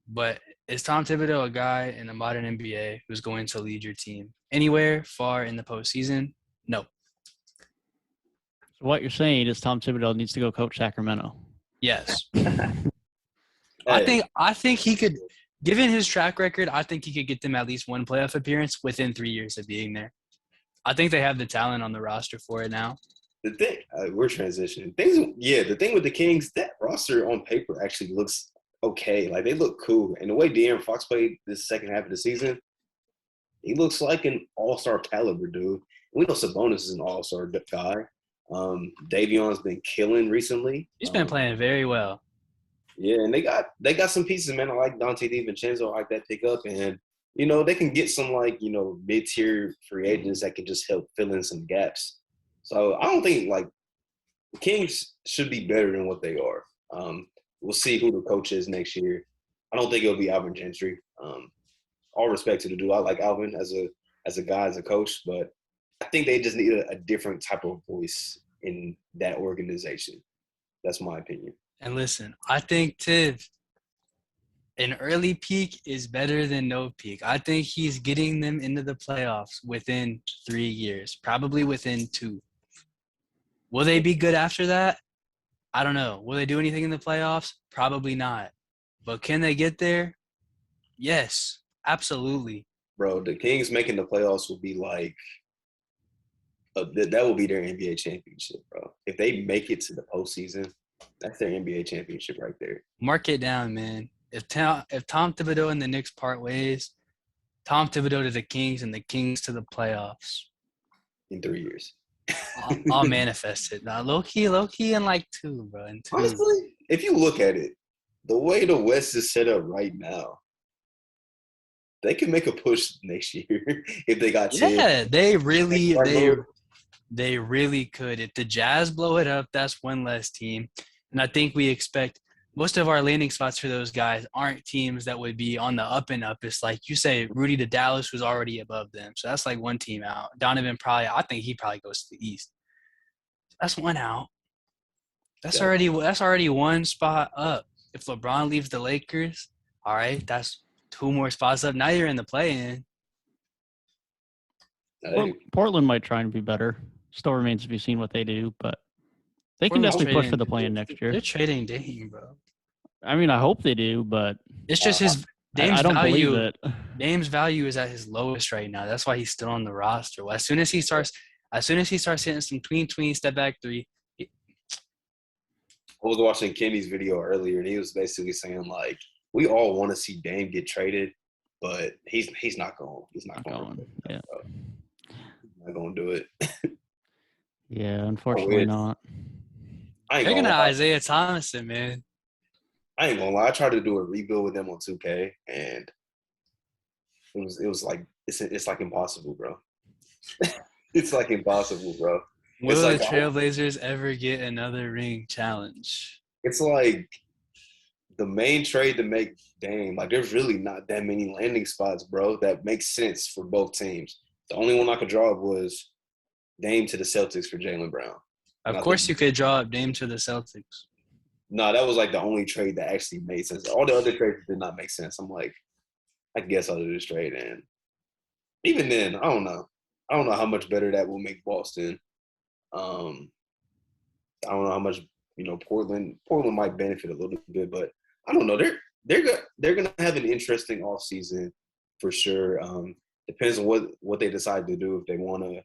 But is Tom Thibodeau a guy in the modern NBA who's going to lead your team anywhere far in the postseason? No. So what you're saying is Tom Thibodeau needs to go coach Sacramento. Yes. I think he could, given his track record, I think he could get them at least one playoff appearance within 3 years of being there. I think they have the talent on the roster for it now. The thing, we're transitioning. The thing with the Kings, that roster on paper actually looks okay. Like, they look cool. And the way De'Aaron Fox played this second half of the season, he looks like an all-star caliber dude. We know Sabonis is an all-star guy. Davion's been killing recently. He's been playing very well. Yeah, and they got some pieces, man. I like Dante DiVincenzo. I like that pickup. And, they can get some, mid-tier free agents that can just help fill in some gaps. So I don't think, the Kings should be better than what they are. We'll see who the coach is next year. I don't think it'll be Alvin Gentry. All respect to the dude. I like Alvin as a guy, as a coach, but I think they just need a different type of voice in that organization. That's my opinion. And listen, I think Tibbs, an early peak is better than no peak. I think he's getting them into the playoffs within 3 years, probably within 2. Will they be good after that? I don't know. Will they do anything in the playoffs? Probably not. But can they get there? Yes, absolutely. Bro, the Kings making the playoffs will be like that will be their NBA championship, bro. If they make it to the postseason, that's their NBA championship right there. Mark it down, man. If Tom Thibodeau and the Knicks part ways, Tom Thibodeau to the Kings and the Kings to the playoffs. In 3 years. I'll manifest it. Now, low key in like 2, bro. In 2. Honestly, if you look at it, the way the West is set up right now, they can make a push next year if they got 10. Yeah, they really could. If the Jazz blow it up, that's one less team. And I think we expect most of our landing spots for those guys aren't teams that would be on the up and up. It's like you say, Rudy to Dallas was already above them. So that's like one team out. Donovan I think he probably goes to the East. That's one out. That's already one spot up. If LeBron leaves the Lakers, all right, that's 2 more spots up. Now you're in the play-in. Portland might try and be better. Still remains to be seen what they do, but they can definitely push for the play-in next year. They're trading Dame, bro. I mean, I hope they do, but it's just his Dame's value. Believe it. Dame's value is at his lowest right now. That's why he's still on the roster. Well, as soon as he starts hitting some tween step back 3. I was watching Kenny's video earlier, and he was basically saying like, we all want to see Dame get traded, but he's not going. He's not going. Yeah. He's not going to do it. Yeah, unfortunately not. They're gonna Isaiah Thomason, man. I ain't gonna lie. I tried to do a rebuild with them on 2K, and it was like it's like impossible, bro. It's like impossible, bro. Will the Trailblazers ever get another ring challenge? It's like the main trade to make Dame. Like, there's really not that many landing spots, bro, that makes sense for both teams. The only one I could draw up was Dame to the Celtics for Jaylen Brown. Of course you could draw up Dame to the Celtics. No, that was like the only trade that actually made sense. All the other trades did not make sense. I'm like, I guess I'll do this trade. And even then, I don't know. I don't know how much better that will make Boston. I don't know how much, Portland might benefit a little bit, but I don't know. They're gonna have an interesting offseason for sure. Depends on what they decide to do, if they want to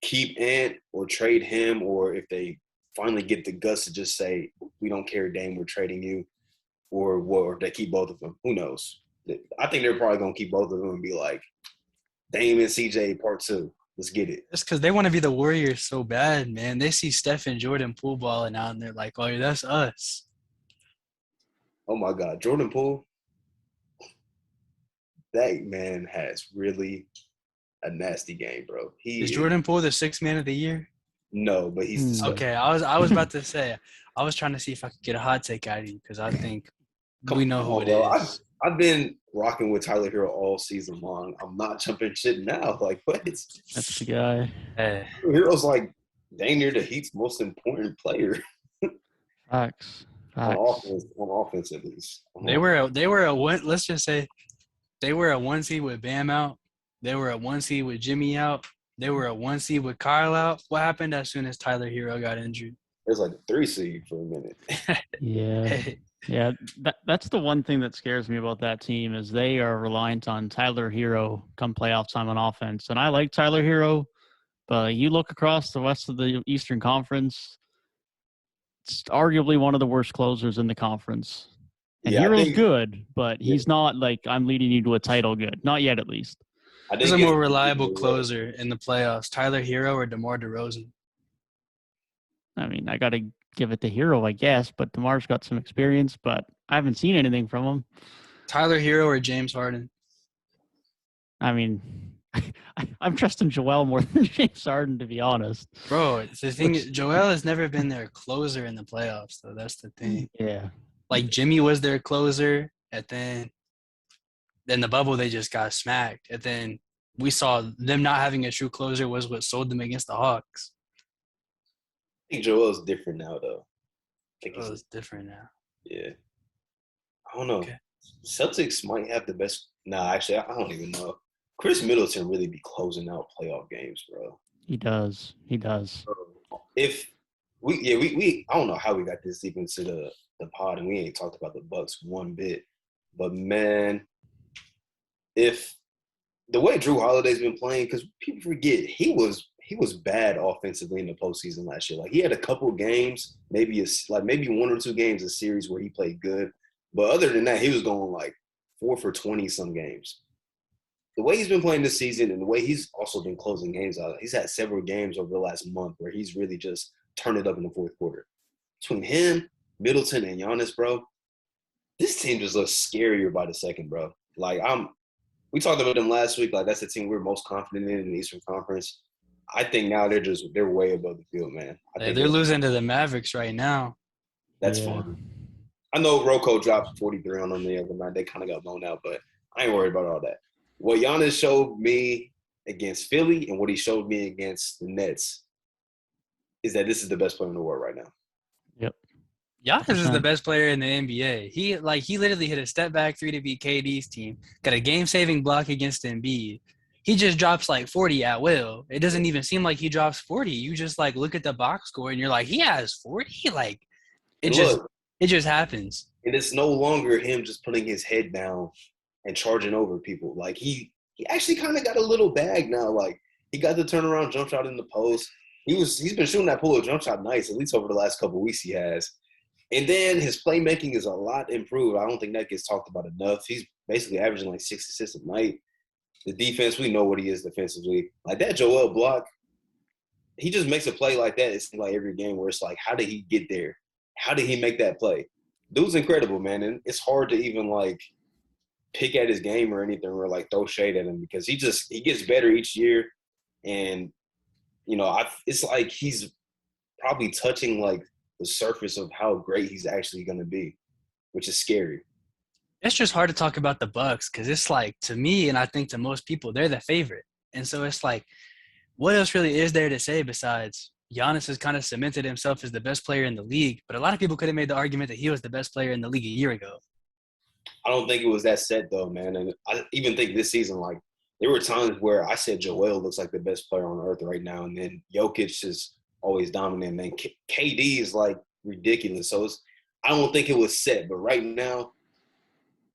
keep Ant or trade him, or if they finally get the guts to just say, we don't care, Dame, we're trading you, or if they keep both of them. Who knows? I think they're probably going to keep both of them and be like, Dame and CJ part 2. Let's get it. That's because they want to be the Warriors so bad, man. They see Steph and Jordan Poole balling out, and they're like, oh, that's us. Oh, my God. Jordan Poole, that man has really a nasty game, bro. Is Jordan Poole the 6th man of the year? No, but he's okay. I was about to say, I was trying to see if I could get a hot take out of you, because I think we know who it is. I've been rocking with Tyler Hero all season long. I'm not jumping shit now. Like, what? That's the guy. Hey. Hero's like dang near the Heat's most important player. Facts. On offense at least. They were a one. Let's just say they were a 1 seed with Bam out. They were a 1 seed with Jimmy out. They were a 1 seed with Kyle out. What happened as soon as Tyler Hero got injured? It was like a 3 seed for a minute. Yeah. Yeah, that's the one thing that scares me about that team is they are reliant on Tyler Hero come playoff time on offense. And I like Tyler Hero, but you look across the rest of the Eastern Conference, it's arguably one of the worst closers in the conference. And Hero's good, but he's not like I'm leading you to a title good. Not yet, at least. Who's a more reliable closer in the playoffs, Tyler Hero or DeMar DeRozan? I mean, I got to give it to Hero, I guess, but DeMar's got some experience, but I haven't seen anything from him. Tyler Hero or James Harden? I mean, I'm trusting Joel more than James Harden, to be honest. Bro, the thing is, Joel has never been their closer in the playoffs, though. That's the thing. Yeah. Like, Jimmy was their closer, and then the bubble, they just got smacked. And then we saw them not having a true closer was what sold them against the Hawks. I think Joel's different now, though. Joel's different now. Yeah. I don't know. Okay. Celtics might have the best. Nah, actually, I don't even know. Chris Middleton really be closing out playoff games, bro. He does. If we I don't know how we got this deep into the pod and we ain't talked about the Bucks one bit. But man, if the way Drew Holiday's been playing, because people forget he was bad offensively in the postseason last year. Like he had a couple games, maybe one or two games a series where he played good, but other than that, he was going like 4 for 20 some games. The way he's been playing this season and the way he's also been closing games out, he's had several games over the last month where he's really just turned it up in the fourth quarter. Between him, Middleton, and Giannis, bro, this team just looks scarier by the second, bro. Like we talked about them last week. Like that's the team we're most confident in the Eastern Conference. I think now they're way above the field, man. I think They're losing to the Mavericks right now. that's fun. I know Rocco dropped 43 on them the other night. They kind of got blown out, but I ain't worried about all that. What Giannis showed me against Philly and what he showed me against the Nets is that this is the best player in the world right now. Yep. Giannis is the best player in the NBA. He literally hit a step back three to beat KD's team. Got a game-saving block against Embiid. He just drops like 40 at will. It doesn't even seem like he drops 40. You just like look at the box score and you're like, he has 40. Like it just happens. And it's no longer him just putting his head down and charging over people. Like he actually kind of got a little bag now. Like he got the turnaround jump shot in the post. He's been shooting that pull-up jump shot nice, at least over the last couple of weeks he has. And then his playmaking is a lot improved. I don't think that gets talked about enough. He's basically averaging like 6 assists a night. The defense, we know what he is defensively. Like that Joel block, he just makes a play like that. It's like every game where it's like, how did he get there? How did he make that play? Dude's incredible, man. And it's hard to even like pick at his game or anything or like throw shade at him because he gets better each year. And, you know, it's like he's probably touching like the surface of how great he's actually going to be, which is scary. It's just hard to talk about the Bucks because it's like to me and I think to most people they're the favorite, and so it's like, what else really is there to say besides Giannis has kind of cemented himself as the best player in the league? But a lot of people could have made the argument that he was the best player in the league a year ago. I don't think it was that set though, man. And I even think this season, like there were times where I said Joel looks like the best player on earth right now, and then Jokic is always dominant. And then KD is like ridiculous. So I don't think it was set, but right now,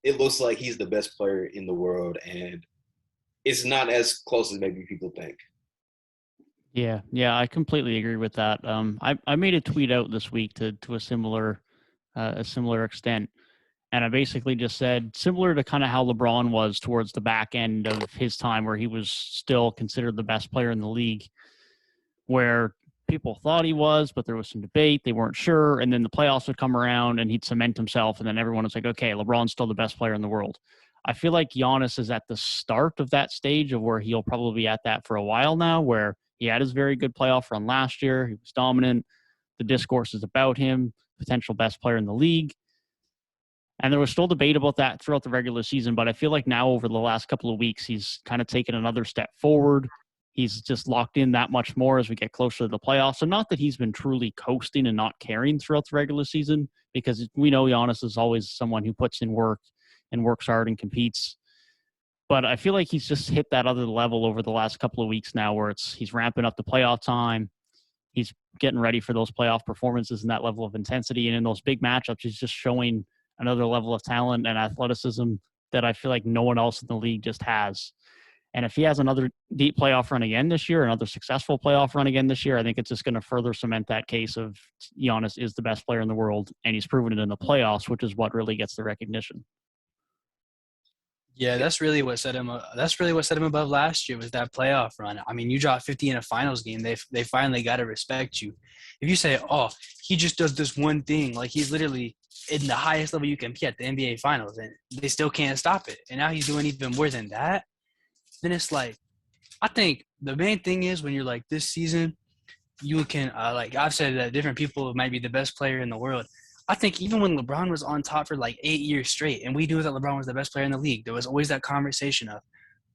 it looks like he's the best player in the world, and it's not as close as maybe people think. Yeah, I completely agree with that. I made a tweet out this week to a similar extent, and I basically just said similar to kind of how LeBron was towards the back end of his time, where he was still considered the best player in the league, where people thought he was, but there was some debate. They weren't sure. And then the playoffs would come around and he'd cement himself. And then everyone was like, okay, LeBron's still the best player in the world. I feel like Giannis is at the start of that stage of where he'll probably be at that for a while now, where he had his very good playoff run last year. He was dominant. The discourse is about him, potential best player in the league. And there was still debate about that throughout the regular season. But I feel like now over the last couple of weeks, he's kind of taken another step forward. He's just locked in that much more as we get closer to the playoffs. So not that he's been truly coasting and not caring throughout the regular season, because we know Giannis is always someone who puts in work and works hard and competes. But I feel like he's just hit that other level over the last couple of weeks now where he's ramping up the playoff time. He's getting ready for those playoff performances and that level of intensity. And in those big matchups, he's just showing another level of talent and athleticism that I feel like no one else in the league just has. And if he has another deep playoff run again this year, another successful playoff run again this year, I think it's just going to further cement that case of Giannis is the best player in the world, and he's proven it in the playoffs, which is what really gets the recognition. Yeah, that's really what set him above last year was that playoff run. I mean, you drop 50 in a finals game, they finally got to respect you. If you say, oh, he just does this one thing, like he's literally in the highest level you can be at the NBA finals, and they still can't stop it. And now he's doing even more than that. Then it's like, I think the main thing is when you're like this season, you can like I've said that different people might be the best player in the world. I think even when LeBron was on top for like 8 years straight, and we knew that LeBron was the best player in the league, there was always that conversation of,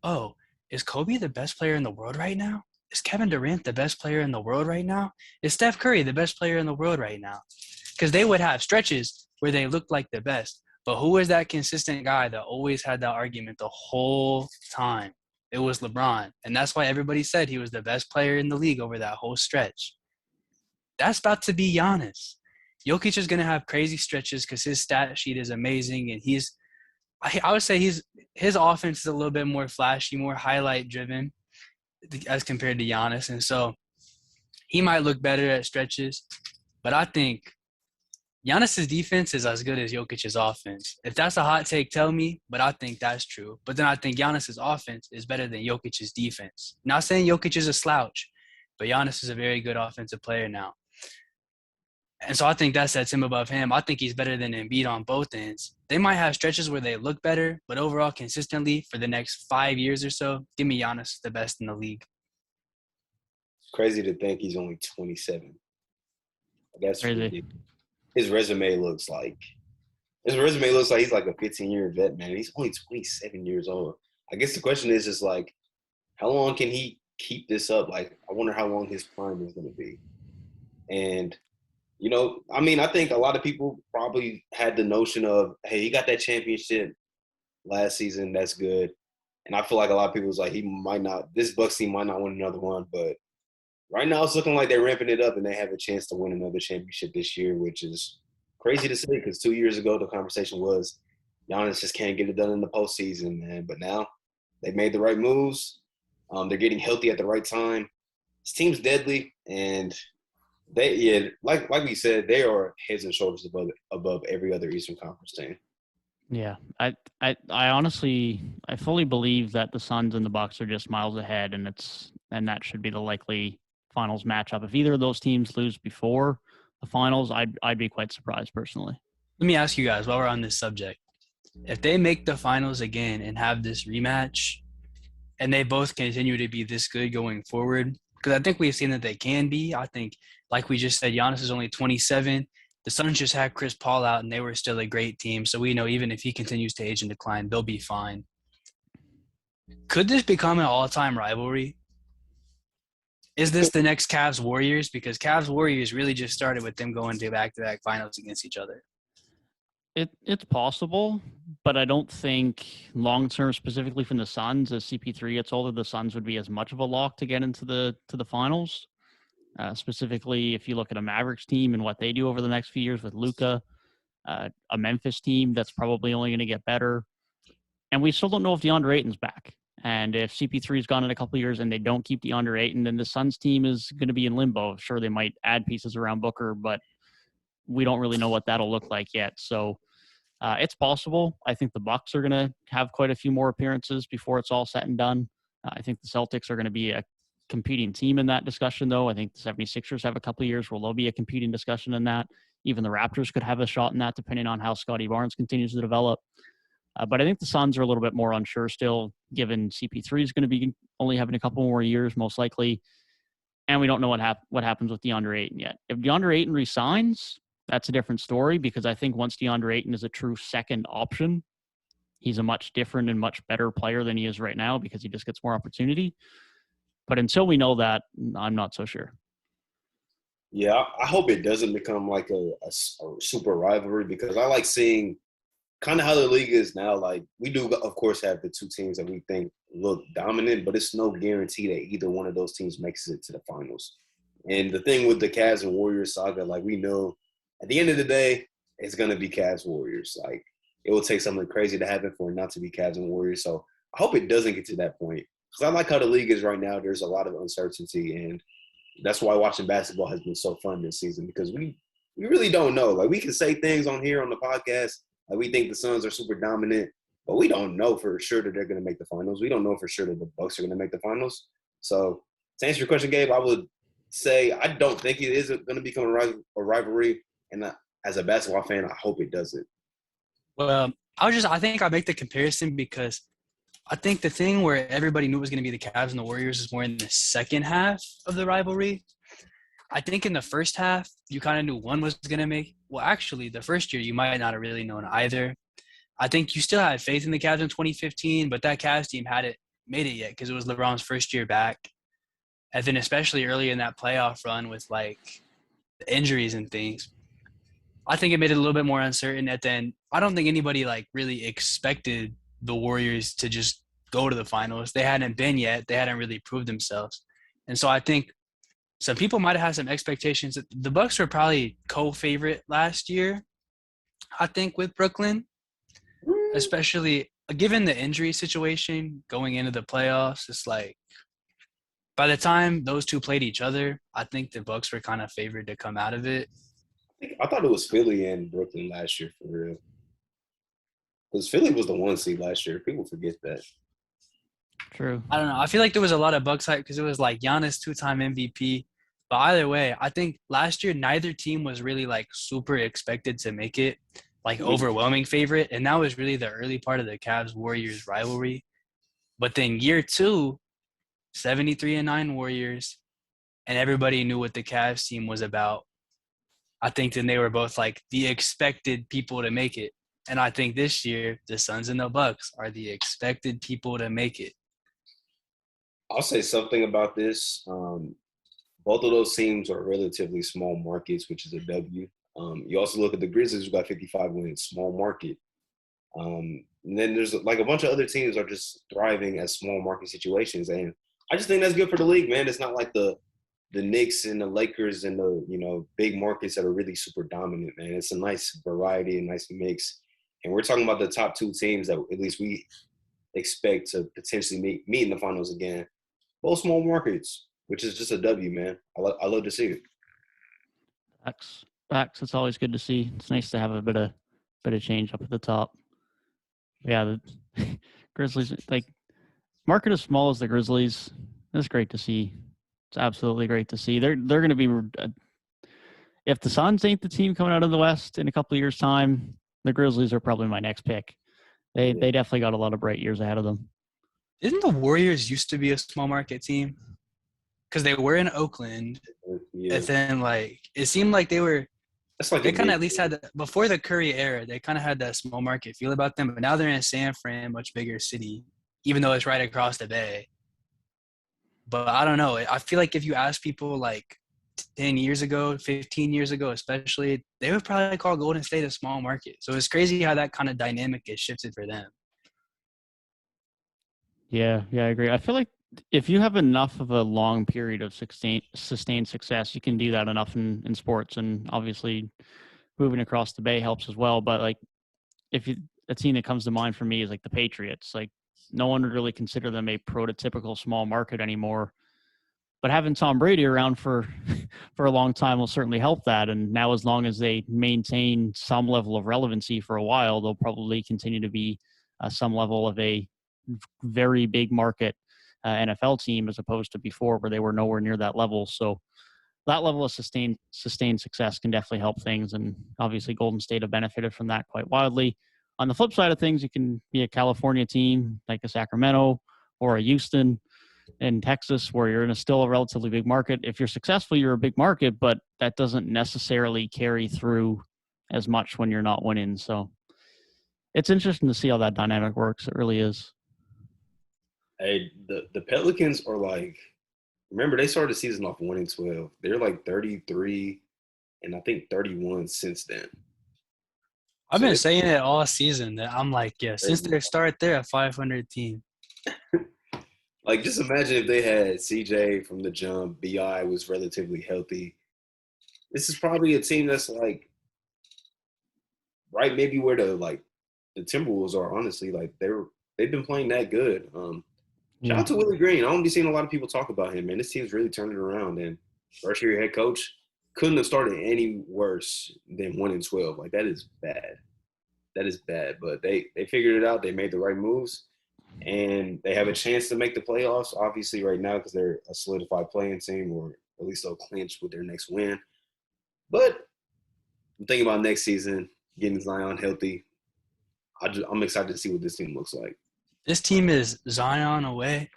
oh, is Kobe the best player in the world right now? Is Kevin Durant the best player in the world right now? Is Steph Curry the best player in the world right now? Because they would have stretches where they looked like the best. But who was that consistent guy that always had that argument the whole time? It was LeBron. And that's why everybody said he was the best player in the league over that whole stretch. That's about to be Giannis. Jokic is going to have crazy stretches because his stat sheet is amazing, and I would say his offense is a little bit more flashy, more highlight driven as compared to Giannis, and so he might look better at stretches. But I think Giannis's defense is as good as Jokic's offense. If that's a hot take, tell me, but I think that's true. But then I think Giannis's offense is better than Jokic's defense. Not saying Jokic is a slouch, but Giannis is a very good offensive player now. And so I think that sets him above him. I think he's better than Embiid on both ends. They might have stretches where they look better, but overall, consistently for the next 5 years or so, give me Giannis the best in the league. It's crazy to think he's only 27. That's Crazy. ridiculous. His resume looks like he's like a 15-year vet, man. He's only 27 years old. I guess the question is just like, how long can he keep this up? Like, I wonder how long his prime is going to be. And, I mean, I think a lot of people probably had the notion of, hey, he got that championship last season. That's good. And I feel like a lot of people was like, this Bucks team might not win another one. But right now it's looking like they're ramping it up and they have a chance to win another championship this year, which is crazy to say because 2 years ago the conversation was Giannis just can't get it done in the postseason, man. But now they made the right moves. They're getting healthy at the right time. This team's deadly, and like we said, they are heads and shoulders above every other Eastern Conference team. Yeah, I honestly, I fully believe that the Suns and the Bucks are just miles ahead, and that should be the likely finals matchup. If either of those teams lose before the finals, I'd be quite surprised personally. Let me ask you guys while we're on this subject. If they make the finals again and have this rematch, and they both continue to be this good going forward, because I think we've seen that they can be. I think, like we just said, Giannis is only 27. The Suns just had Chris Paul out, and they were still a great team. So we know even if he continues to age and decline, they'll be fine. Could this become an all-time rivalry? Is this the next Cavs-Warriors? Because Cavs-Warriors really just started with them going to back-to-back finals against each other. It's possible, but I don't think long-term, specifically from the Suns, as CP3 gets older, the Suns would be as much of a lock to get into the finals. Specifically, if you look at a Mavericks team and what they do over the next few years with Luka, a Memphis team that's probably only going to get better. And we still don't know if DeAndre Ayton's back. And if CP3's gone in a couple of years and they don't keep DeAndre Ayton, then the Suns team is going to be in limbo. Sure, they might add pieces around Booker, but we don't really know what that'll look like yet. So it's possible. I think the Bucks are going to have quite a few more appearances before it's all said and done. I think the Celtics are going to be a competing team in that discussion, though. I think the 76ers have a couple of years where they'll be a competing discussion in that. Even the Raptors could have a shot in that, depending on how Scotty Barnes continues to develop. But I think the Suns are a little bit more unsure still, given CP3 is going to be only having a couple more years, most likely. And we don't know what happens with DeAndre Ayton yet. If DeAndre Ayton resigns, that's a different story, because I think once DeAndre Ayton is a true second option, he's a much different and much better player than he is right now because he just gets more opportunity. But until we know that, I'm not so sure. Yeah, I hope it doesn't become like a super rivalry, because I like seeing kind of how the league is now. Like, we do, of course, have the two teams that we think look dominant, but it's no guarantee that either one of those teams makes it to the finals. And the thing with the Cavs and Warriors saga, like, we know at the end of the day, it's going to be Cavs Warriors. Like, it will take something crazy to happen for it not to be Cavs and Warriors. So I hope it doesn't get to that point, because I like how the league is right now. There's a lot of uncertainty, and that's why watching basketball has been so fun this season, because we really don't know. Like, we can say things on here on the podcast, like we think the Suns are super dominant, but we don't know for sure that they're going to make the finals. We don't know for sure that the Bucks are going to make the finals. So to answer your question, Gabe, I would say I don't think it is going to become a rivalry. And as a basketball fan, I hope it doesn't. Well, I think I make the comparison because I think the thing where everybody knew it was going to be the Cavs and the Warriors is more in the second half of the rivalry. I think in the first half, you kind of knew one was going to make – well, actually, the first year you might not have really known either. I think you still had faith in the Cavs in 2015, but that Cavs team hadn't made it yet because it was LeBron's first year back. And then especially early in that playoff run with, like, the injuries and things, I think it made it a little bit more uncertain. And then I don't think anybody, like, really expected the Warriors to just go to the finals. They hadn't been yet. They hadn't really proved themselves. And so I think some people might have had some expectations. The Bucks were probably co-favorite last year, I think, with Brooklyn, especially given the injury situation going into the playoffs. It's like by the time those two played each other, I think the Bucks were kind of favored to come out of it. I thought it was Philly and Brooklyn last year for real. Because Philly was the 1 seed last year. People forget that. True. I don't know. I feel like there was a lot of Bucks hype because it was like Giannis 2-time MVP. But either way, I think last year neither team was really like super expected to make it, like overwhelming favorite. And that was really the early part of the Cavs-Warriors rivalry. But then year 2, 73-9 Warriors, and everybody knew what the Cavs team was about. I think then they were both like the expected people to make it. And I think this year the Suns and the Bucks are the expected people to make it. I'll say something about this. Both of those teams are relatively small markets, which is a W. You also look at the Grizzlies, who got 55 wins, small market. And then there's like a bunch of other teams are just thriving as small market situations. And I just think that's good for the league, man. It's not like the Knicks and the Lakers and the, big markets that are really super dominant, man. It's a nice variety, a nice mix. And we're talking about the top 2 teams that at least we expect to potentially meet in the finals again. Both small markets, which is just a W, man. I love to see it. Facts. It's always good to see. It's nice to have a bit of change up at the top. Yeah, the Grizzlies, like, market as small as the Grizzlies. That's great to see. It's absolutely great to see. They're going to be if the Suns ain't the team coming out of the West in a couple of years' time, the Grizzlies are probably my next pick. They definitely got a lot of bright years ahead of them. Didn't the Warriors used to be a small market team? Because they were in Oakland, and then it seemed like they kind of at least had before the Curry era, they kind of had that small market feel about them. But now they're in San Fran, much bigger city, even though it's right across the bay. But I don't know. I feel like if you ask people like 10 years ago, 15 years ago, especially, they would probably call Golden State a small market. So it's crazy how that kind of dynamic is shifted for them. Yeah, I agree. I feel like if you have enough of a long period of sustained success, you can do that enough in sports. And obviously moving across the bay helps as well. But like a team that comes to mind for me is like the Patriots. Like no one would really consider them a prototypical small market anymore. But having Tom Brady around for a long time will certainly help that. And now as long as they maintain some level of relevancy for a while, they'll probably continue to be some level of a very big market NFL team as opposed to before where they were nowhere near that level. So that level of sustained success can definitely help things. And obviously Golden State have benefited from that quite wildly. On the flip side of things, you can be a California team like a Sacramento or a Houston in Texas where you're in still a relatively big market. If you're successful, you're a big market, but that doesn't necessarily carry through as much when you're not winning. So it's interesting to see how that dynamic works. It really is. Hey, the Pelicans are like, remember they started the season off 1-12. They're like 33 and I think 31 since then. I've been saying it all season that I'm like, since their start, they're a 500 team. Like, just imagine if they had CJ from the jump, BI was relatively healthy. This is probably a team that's like right maybe where the Timberwolves are, honestly. Like they've been playing that good. Shout out to Willie Green. I don't be seeing a lot of people talk about him, man. This team's really turning around. And first year head coach couldn't have started any worse than 1-12. Like that is bad. That is bad. But they figured it out. They made the right moves. And they have a chance to make the playoffs, obviously, right now because they're a solidified playing team, or at least they'll clinch with their next win. But I'm thinking about next season, getting Zion healthy. I'm excited to see what this team looks like. This team is Zion away.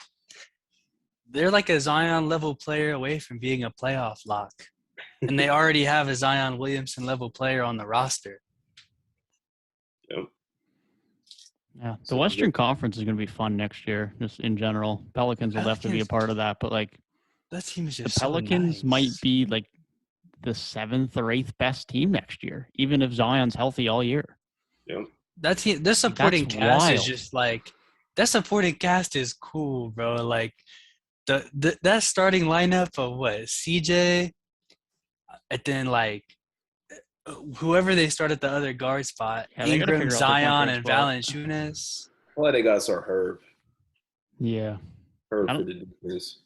They're like a Zion-level player away from being a playoff lock. And they already have a Zion Williamson-level player on the roster. Yep. Yeah, the Western Conference is going to be fun next year, just in general. Pelicans will have to be a part of that, but like that team is just the Pelicans so nice. might be like the 7th or 8th best team next year, even if Zion's healthy all year. Yep. That team, the supporting cast wild. is just like that supporting cast is cool, bro. Like that starting lineup of what CJ, and then like whoever they start at the other guard spot, Yeah, they got to Ingram, figure out their point Zion, guard and spot. Valanciunas. I feel like they got to start Herb. Yeah. Herb I for don't, the defense.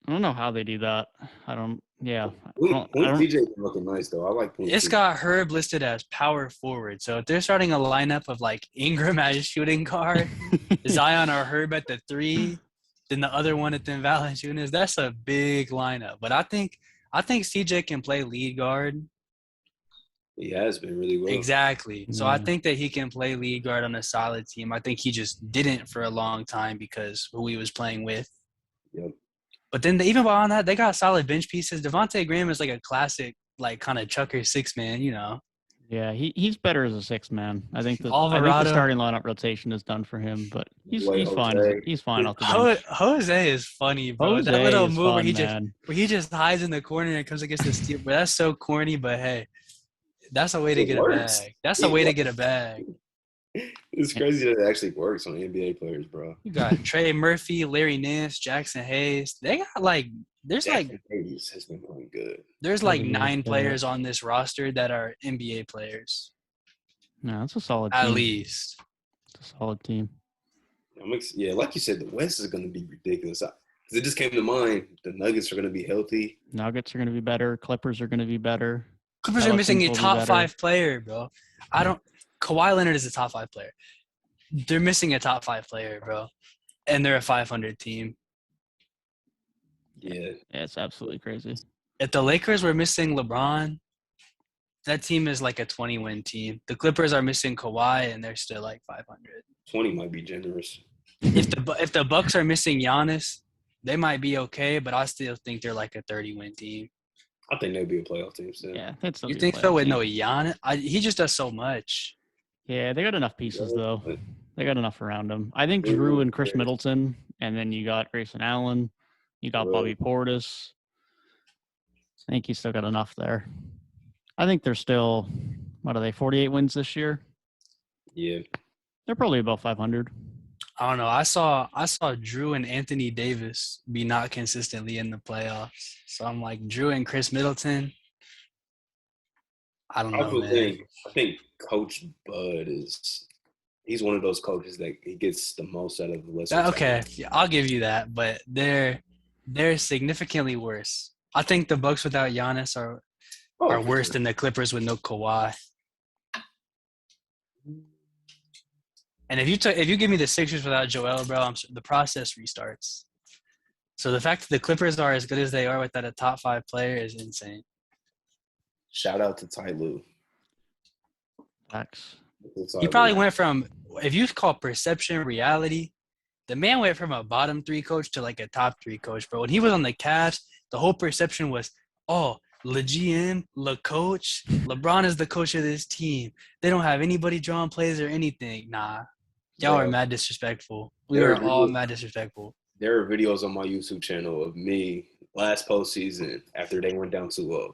I don't know how they do that. I don't. Yeah. Point I don't. CJ looking nice though. I like Point It's CJ. got Herb listed as power forward. So if they're starting a lineup of like Ingram as shooting guard, Zion or Herb at the 3, then the other one at then Valanciunas, that's a big lineup. But I think CJ can play lead guard. He has been really well. Exactly. So I Yeah. think that he can play lead guard on a solid team. I think he just didn't for a long time because who he was playing with. Yep. But then even beyond that, they got solid bench pieces. Devontae Graham is like a classic, like kind of chucker 6-man, you know. Yeah, he's better as a 6-man. I think the Alvarado. starting lineup rotation is done for him, but he's fine. Jose. He's fine off the bench. Jose is funny, bro. That Jose little is move fun, where he just hides in the corner and comes against the steal. But that's so corny. But hey, that's a way to It get works. a bag. That's a It way to works. get a bag. It's crazy that it actually works on NBA players, bro. You got Trey Murphy, Larry Nance, Jackson Hayes. They got like Jackson Hayes has been playing good. there's like Really good, 9 yeah. players on this roster that are NBA players No, it's a solid at team. least. It's a solid team. Yeah, like you said, the West is going to be ridiculous. 'Cause it just came to mind. The Nuggets are going to be healthy. Nuggets are going to be better. Clippers are going to be better. Clippers are missing a Pelicans will be top better. 5 player, bro. Kawhi Leonard is a top 5 player. They're missing a top 5 player, bro. And they're a 500 team. Yeah. Yeah, it's absolutely crazy. If the Lakers were missing LeBron, that team is like a 20-win team. The Clippers are missing Kawhi, and they're still like 500. 20 might be generous. If the Bucks are missing Giannis, they might be okay, but I still think they're like a 30-win team. I think they'll be a playoff team soon. Yeah, that's You think so with no Giannis? He just does so much. Yeah, they got enough pieces though. They got enough around them. I think Drew and Chris Middleton, and then you got Grayson Allen, you got Bobby Portis. I think you still got enough there. I think they're still, what are they, 48 wins this year? Yeah. They're probably about 500. I don't know. I saw Drew and Anthony Davis be not consistently in the playoffs. So I'm like, Drew and Chris Middleton. I don't know, man. I think Coach Bud he's one of those coaches that he gets the most out of the list. Okay, yeah, I'll give you that, but they're significantly worse. I think the Bucks without Giannis are worse than the Clippers with no Kawhi. And if you give me the Sixers without Joel, bro, the process restarts. So the fact that the Clippers are as good as they are without a top 5 player is insane. Shout out to Ty Lue. Facts. He probably went from, if you call perception reality, the man went from a bottom 3 coach to like a top 3 coach, bro. When he was on the Cavs, the whole perception was, oh, Le GM, Le coach, LeBron is the coach of this team. They don't have anybody drawing plays or anything. Nah, y'all are mad disrespectful. We are all mad disrespectful. There are videos on my YouTube channel of me last postseason after they went down 2-0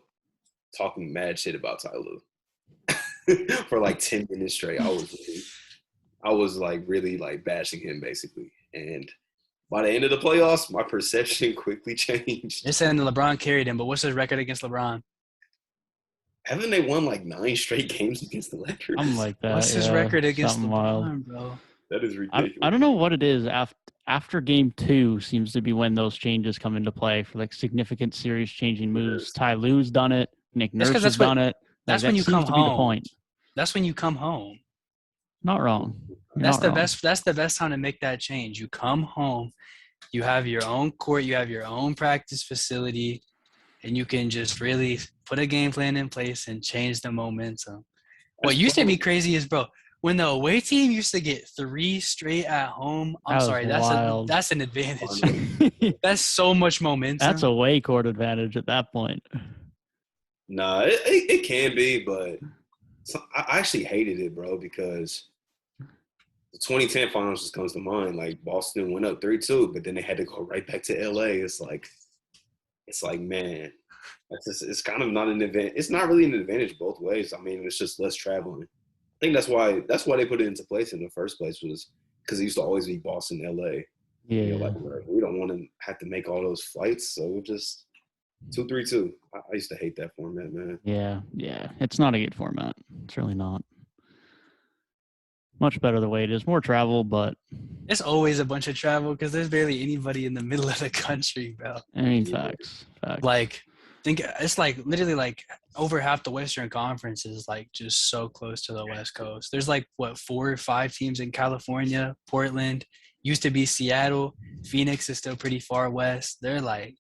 talking mad shit about Ty Lue. For like 10 minutes straight. I was really bashing him basically. And by the end of the playoffs, my perception quickly changed. They're saying LeBron carried him, but what's his record against LeBron? Haven't they won 9 straight games against the Lakers? I'm like that. What's his record against LeBron, wild. Bro? That is ridiculous. I don't know what it is. After game 2 seems to be when those changes come into play for significant series changing moves. Ty Lue's done it. Nick Nurse has done it. That's when you come home. The point. That's when you come home. Not wrong. That's the best time to make that change. You come home, you have your own court, you have your own practice facility, and you can just really put a game plan in place and change the momentum. What used to be crazy is, bro, when the away team used to get 3 straight at home, that's an advantage. That's so much momentum. That's a way court advantage at that point. Nah, it can be, but I actually hated it, bro, because the 2010 finals just comes to mind. Boston went up 3-2, but then they had to go right back to LA. It's like, man, it's kind of not an advantage. It's not really an advantage both ways. I mean, it's just less traveling. I think that's why they put it into place in the first place, was because it used to always be Boston, LA. You know, Yeah. like we don't want to have to make all those flights, so we'll just 2-3-2. I used to hate that format, man. Yeah. It's not a good format. It's really not. Much better the way it is. More travel, but It's always a bunch of travel because there's barely anybody in the middle of the country, bro. I mean, Yeah. facts. Like, think it's like literally like over half the Western Conference is like just so close to the West Coast. There's like what 4 or 5 teams in California, Portland, used to be Seattle, Phoenix is still pretty far west. They're like,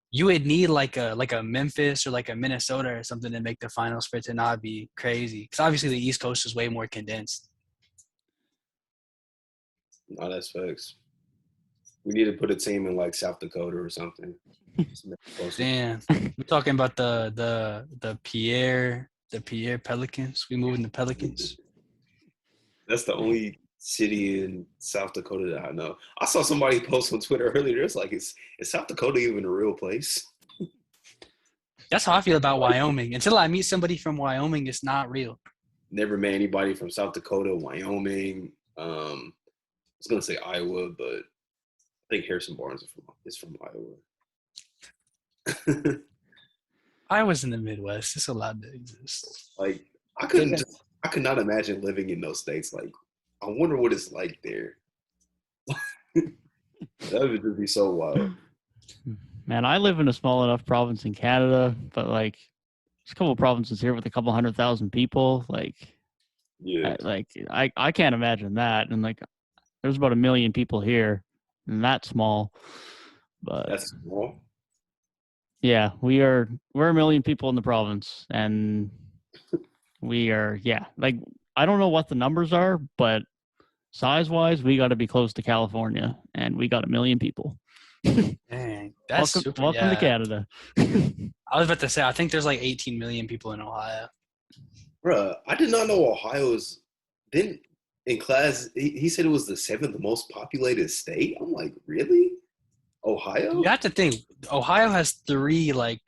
you would need like a Memphis or like a Minnesota or something to make the finals for it to not be crazy. Because obviously the East Coast is way more condensed. No, that's facts. We need to put a team in like South Dakota or something. Damn, we're talking about the Pierre Pelicans. We moving the Pelicans. That's the only city in South Dakota that I know. I saw somebody post on Twitter earlier. It's like, is South Dakota even a real place? That's how I feel about Wyoming. Until I meet somebody from Wyoming, it's not real. Never met anybody from South Dakota, Wyoming. I was gonna say Iowa, but I think Harrison Barnes is from Iowa. I was in the Midwest. It's allowed to exist. Like I could not imagine living in those states. Like I wonder what it's like there. That would just be so wild. Man, I live in a small enough province in Canada, but like there's a couple of provinces here with a couple 100,000 people. Like, Yeah, I can't imagine that. And like, there's about 1 million people here, and that's small. But that's small. yeah, we're 1 million people in the province, and we are like I don't know what the numbers are, but size-wise, we got to be close to California, and we got 1 million people. Dang, that's welcome to Canada. I was about to say, I think there's like 18 million people in Ohio. Bruh, I did not know Ohio's. Then in class, he said it was the 7th most populated state. I'm like, really? Ohio? You have to think, Ohio has 3 like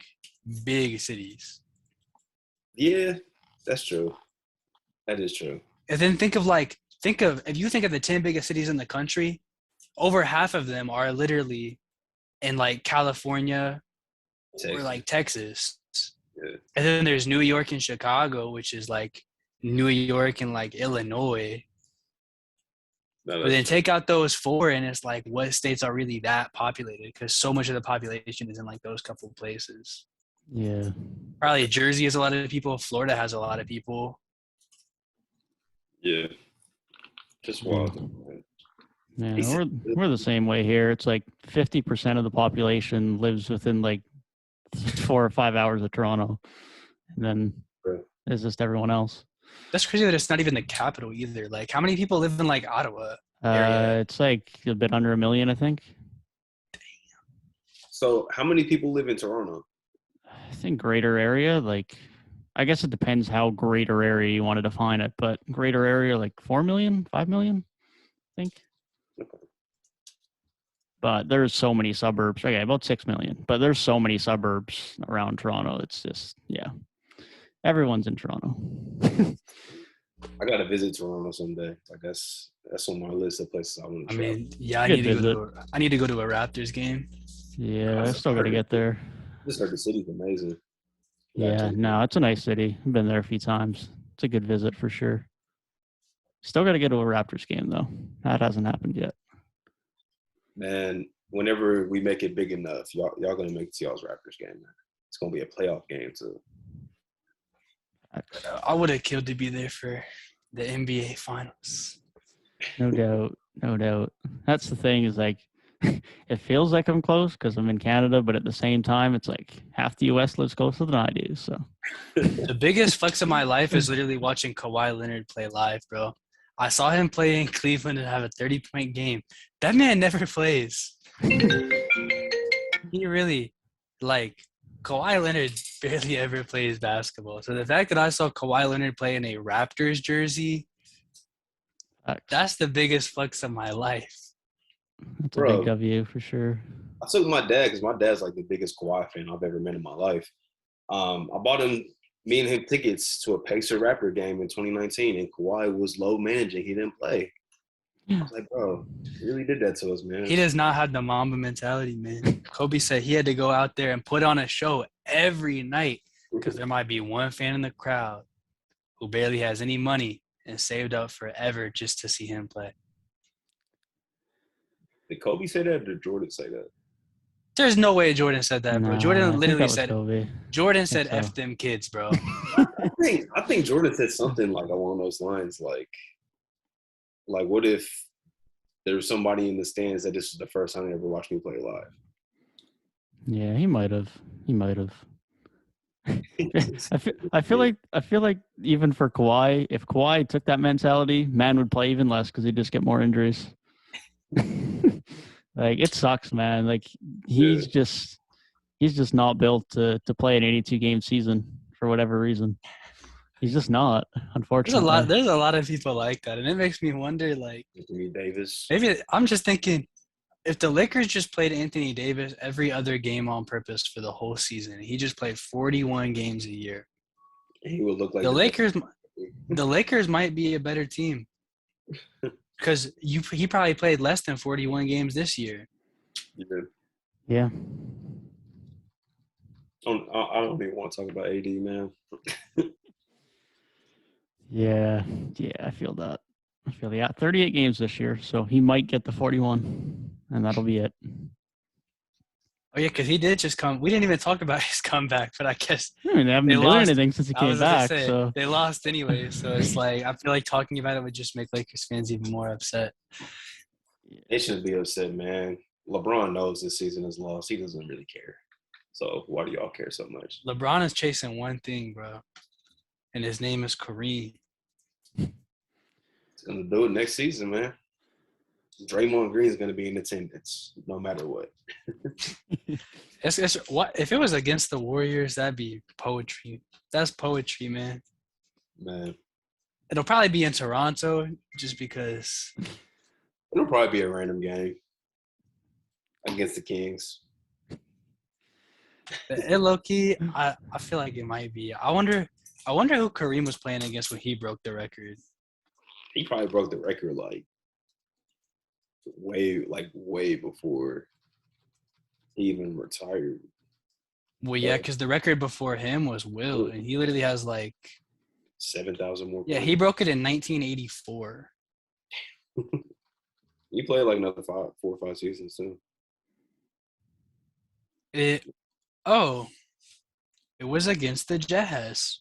big cities. Yeah, that's true. That is true. And then if you think of the 10 biggest cities in the country, over half of them are literally in like California or like Texas. Yeah. And then there's New York and Chicago, which is like New York and like Illinois. No, But then true. take out those 4 and it's like what states are really that populated? Because so much of the population is in like those couple of places. Yeah. Probably Jersey has a lot of people. Florida has a lot of people. Yeah. Just wild. Yeah, we're the same way here. It's like 50% of the population lives within like 4 or 5 hours of Toronto, and then it's just everyone else. That's crazy that it's not even the capital either. Like, how many people live in like Ottawa area? It's like a bit under 1 million, I think. So, how many people live in Toronto? I think greater area, like, I guess it depends how greater area you want to define it, but greater area, like 4 million, 5 million, I think. But there's so many suburbs. Okay, about 6 million. But there's so many suburbs around Toronto. It's just, everyone's in Toronto. I gotta visit Toronto someday. I guess that's on my list of places I want to travel. I need to go to a Raptors game. Yeah, I still got to get there. Just heard the city's amazing. Yeah, no, it's a nice city. I've been there a few times. It's a good visit for sure. Still got to get to a Raptors game, though. That hasn't happened yet. Man, whenever we make it big enough, y'all gonna make it to y'all's Raptors game, man. It's gonna be a playoff game too. I would have killed to be there for the NBA Finals. No doubt. That's the thing is like, it feels like I'm close because I'm in Canada, but at the same time, it's like half the U.S. lives closer than I do. So the biggest flex of my life is literally watching Kawhi Leonard play live, bro. I saw him play in Cleveland and have a 30-point game. That man never plays. He really, Kawhi Leonard barely ever plays basketball. So the fact that I saw Kawhi Leonard play in a Raptors jersey, that's the biggest flex of my life. That's a big W for sure. I took my dad because my dad's like the biggest Kawhi fan I've ever met in my life. I bought me and him tickets to a Pacer Raptor game in 2019, and Kawhi was low managing. He didn't play. I was like, bro, he really did that to us, man. He does not have the Mamba mentality, man. Kobe said he had to go out there and put on a show every night because there might be one fan in the crowd who barely has any money and saved up forever just to see him play. Did Kobe say that or did Jordan say that? There's no way Jordan said that, bro. Nah, Jordan I think literally that was said, Kobe. Jordan said, so. F them kids, bro. I think Jordan said something like along those lines, like what if there was somebody in the stands that this is the first time they ever watched me play live? Yeah, he might have. I feel like even for Kawhi, if Kawhi took that mentality, man would play even less because he'd just get more injuries. Like it sucks, man. Like he's just not built to play an 82 game season for whatever reason. He's just not, unfortunately. There's a lot of people like that, and it makes me wonder, like, Anthony Davis. Maybe I'm just thinking, if the Lakers just played Anthony Davis every other game on purpose for the whole season, he just played 41 games a year. He would look like the Lakers. The Lakers might be a better team because he probably played less than 41 games this year. Yeah. I don't even want to talk about AD, man. Yeah, I feel that. 38 games this year, so he might get the 41, and that'll be it. Oh, yeah, because he did just come. We didn't even talk about his comeback, but I guess they haven't been doing anything since he came back. So they lost anyway, so it's like I feel like talking about it would just make Lakers fans even more upset. They shouldn't be upset, man. LeBron knows this season is lost. He doesn't really care. So why do y'all care so much? LeBron is chasing one thing, bro, and his name is Kareem. He's gonna do it next season, man. Draymond Green is gonna be in attendance no matter what. What if it was against the Warriors? That'd be poetry. That's poetry, man. Man, it'll probably be in Toronto just because. It'll probably be a random game against the Kings. Low key, I feel like it might be. I wonder who Kareem was playing against when he broke the record. He probably broke the record way before he even retired. Well, yeah, because the record before him was Will, and he literally has like 7,000 more. Yeah, he broke it in 1984. He played like another 4 or 5 seasons too. It was against the Jazz.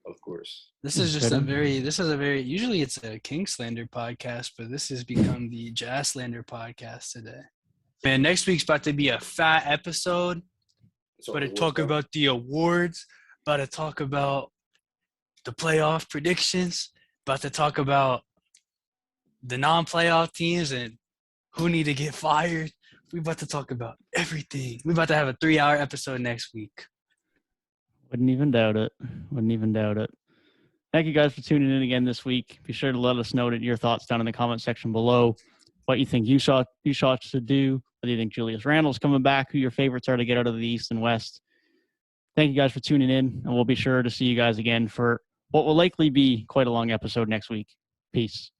Of course. This is a very usually it's a King Slander podcast, but this has become the Jazz Slander podcast today. Man, next week's about to be a fat episode. About to talk about the awards, about to talk about the playoff predictions, about to talk about the non-playoff teams and who need to get fired. We're about to talk about everything. We're about to have a 3-hour episode next week. Wouldn't even doubt it. Thank you guys for tuning in again this week. Be sure to let us know your thoughts down in the comment section below. What you think Utah should do. Whether you think Julius Randle's coming back. Who your favorites are to get out of the East and West. Thank you guys for tuning in. And we'll be sure to see you guys again for what will likely be quite a long episode next week. Peace.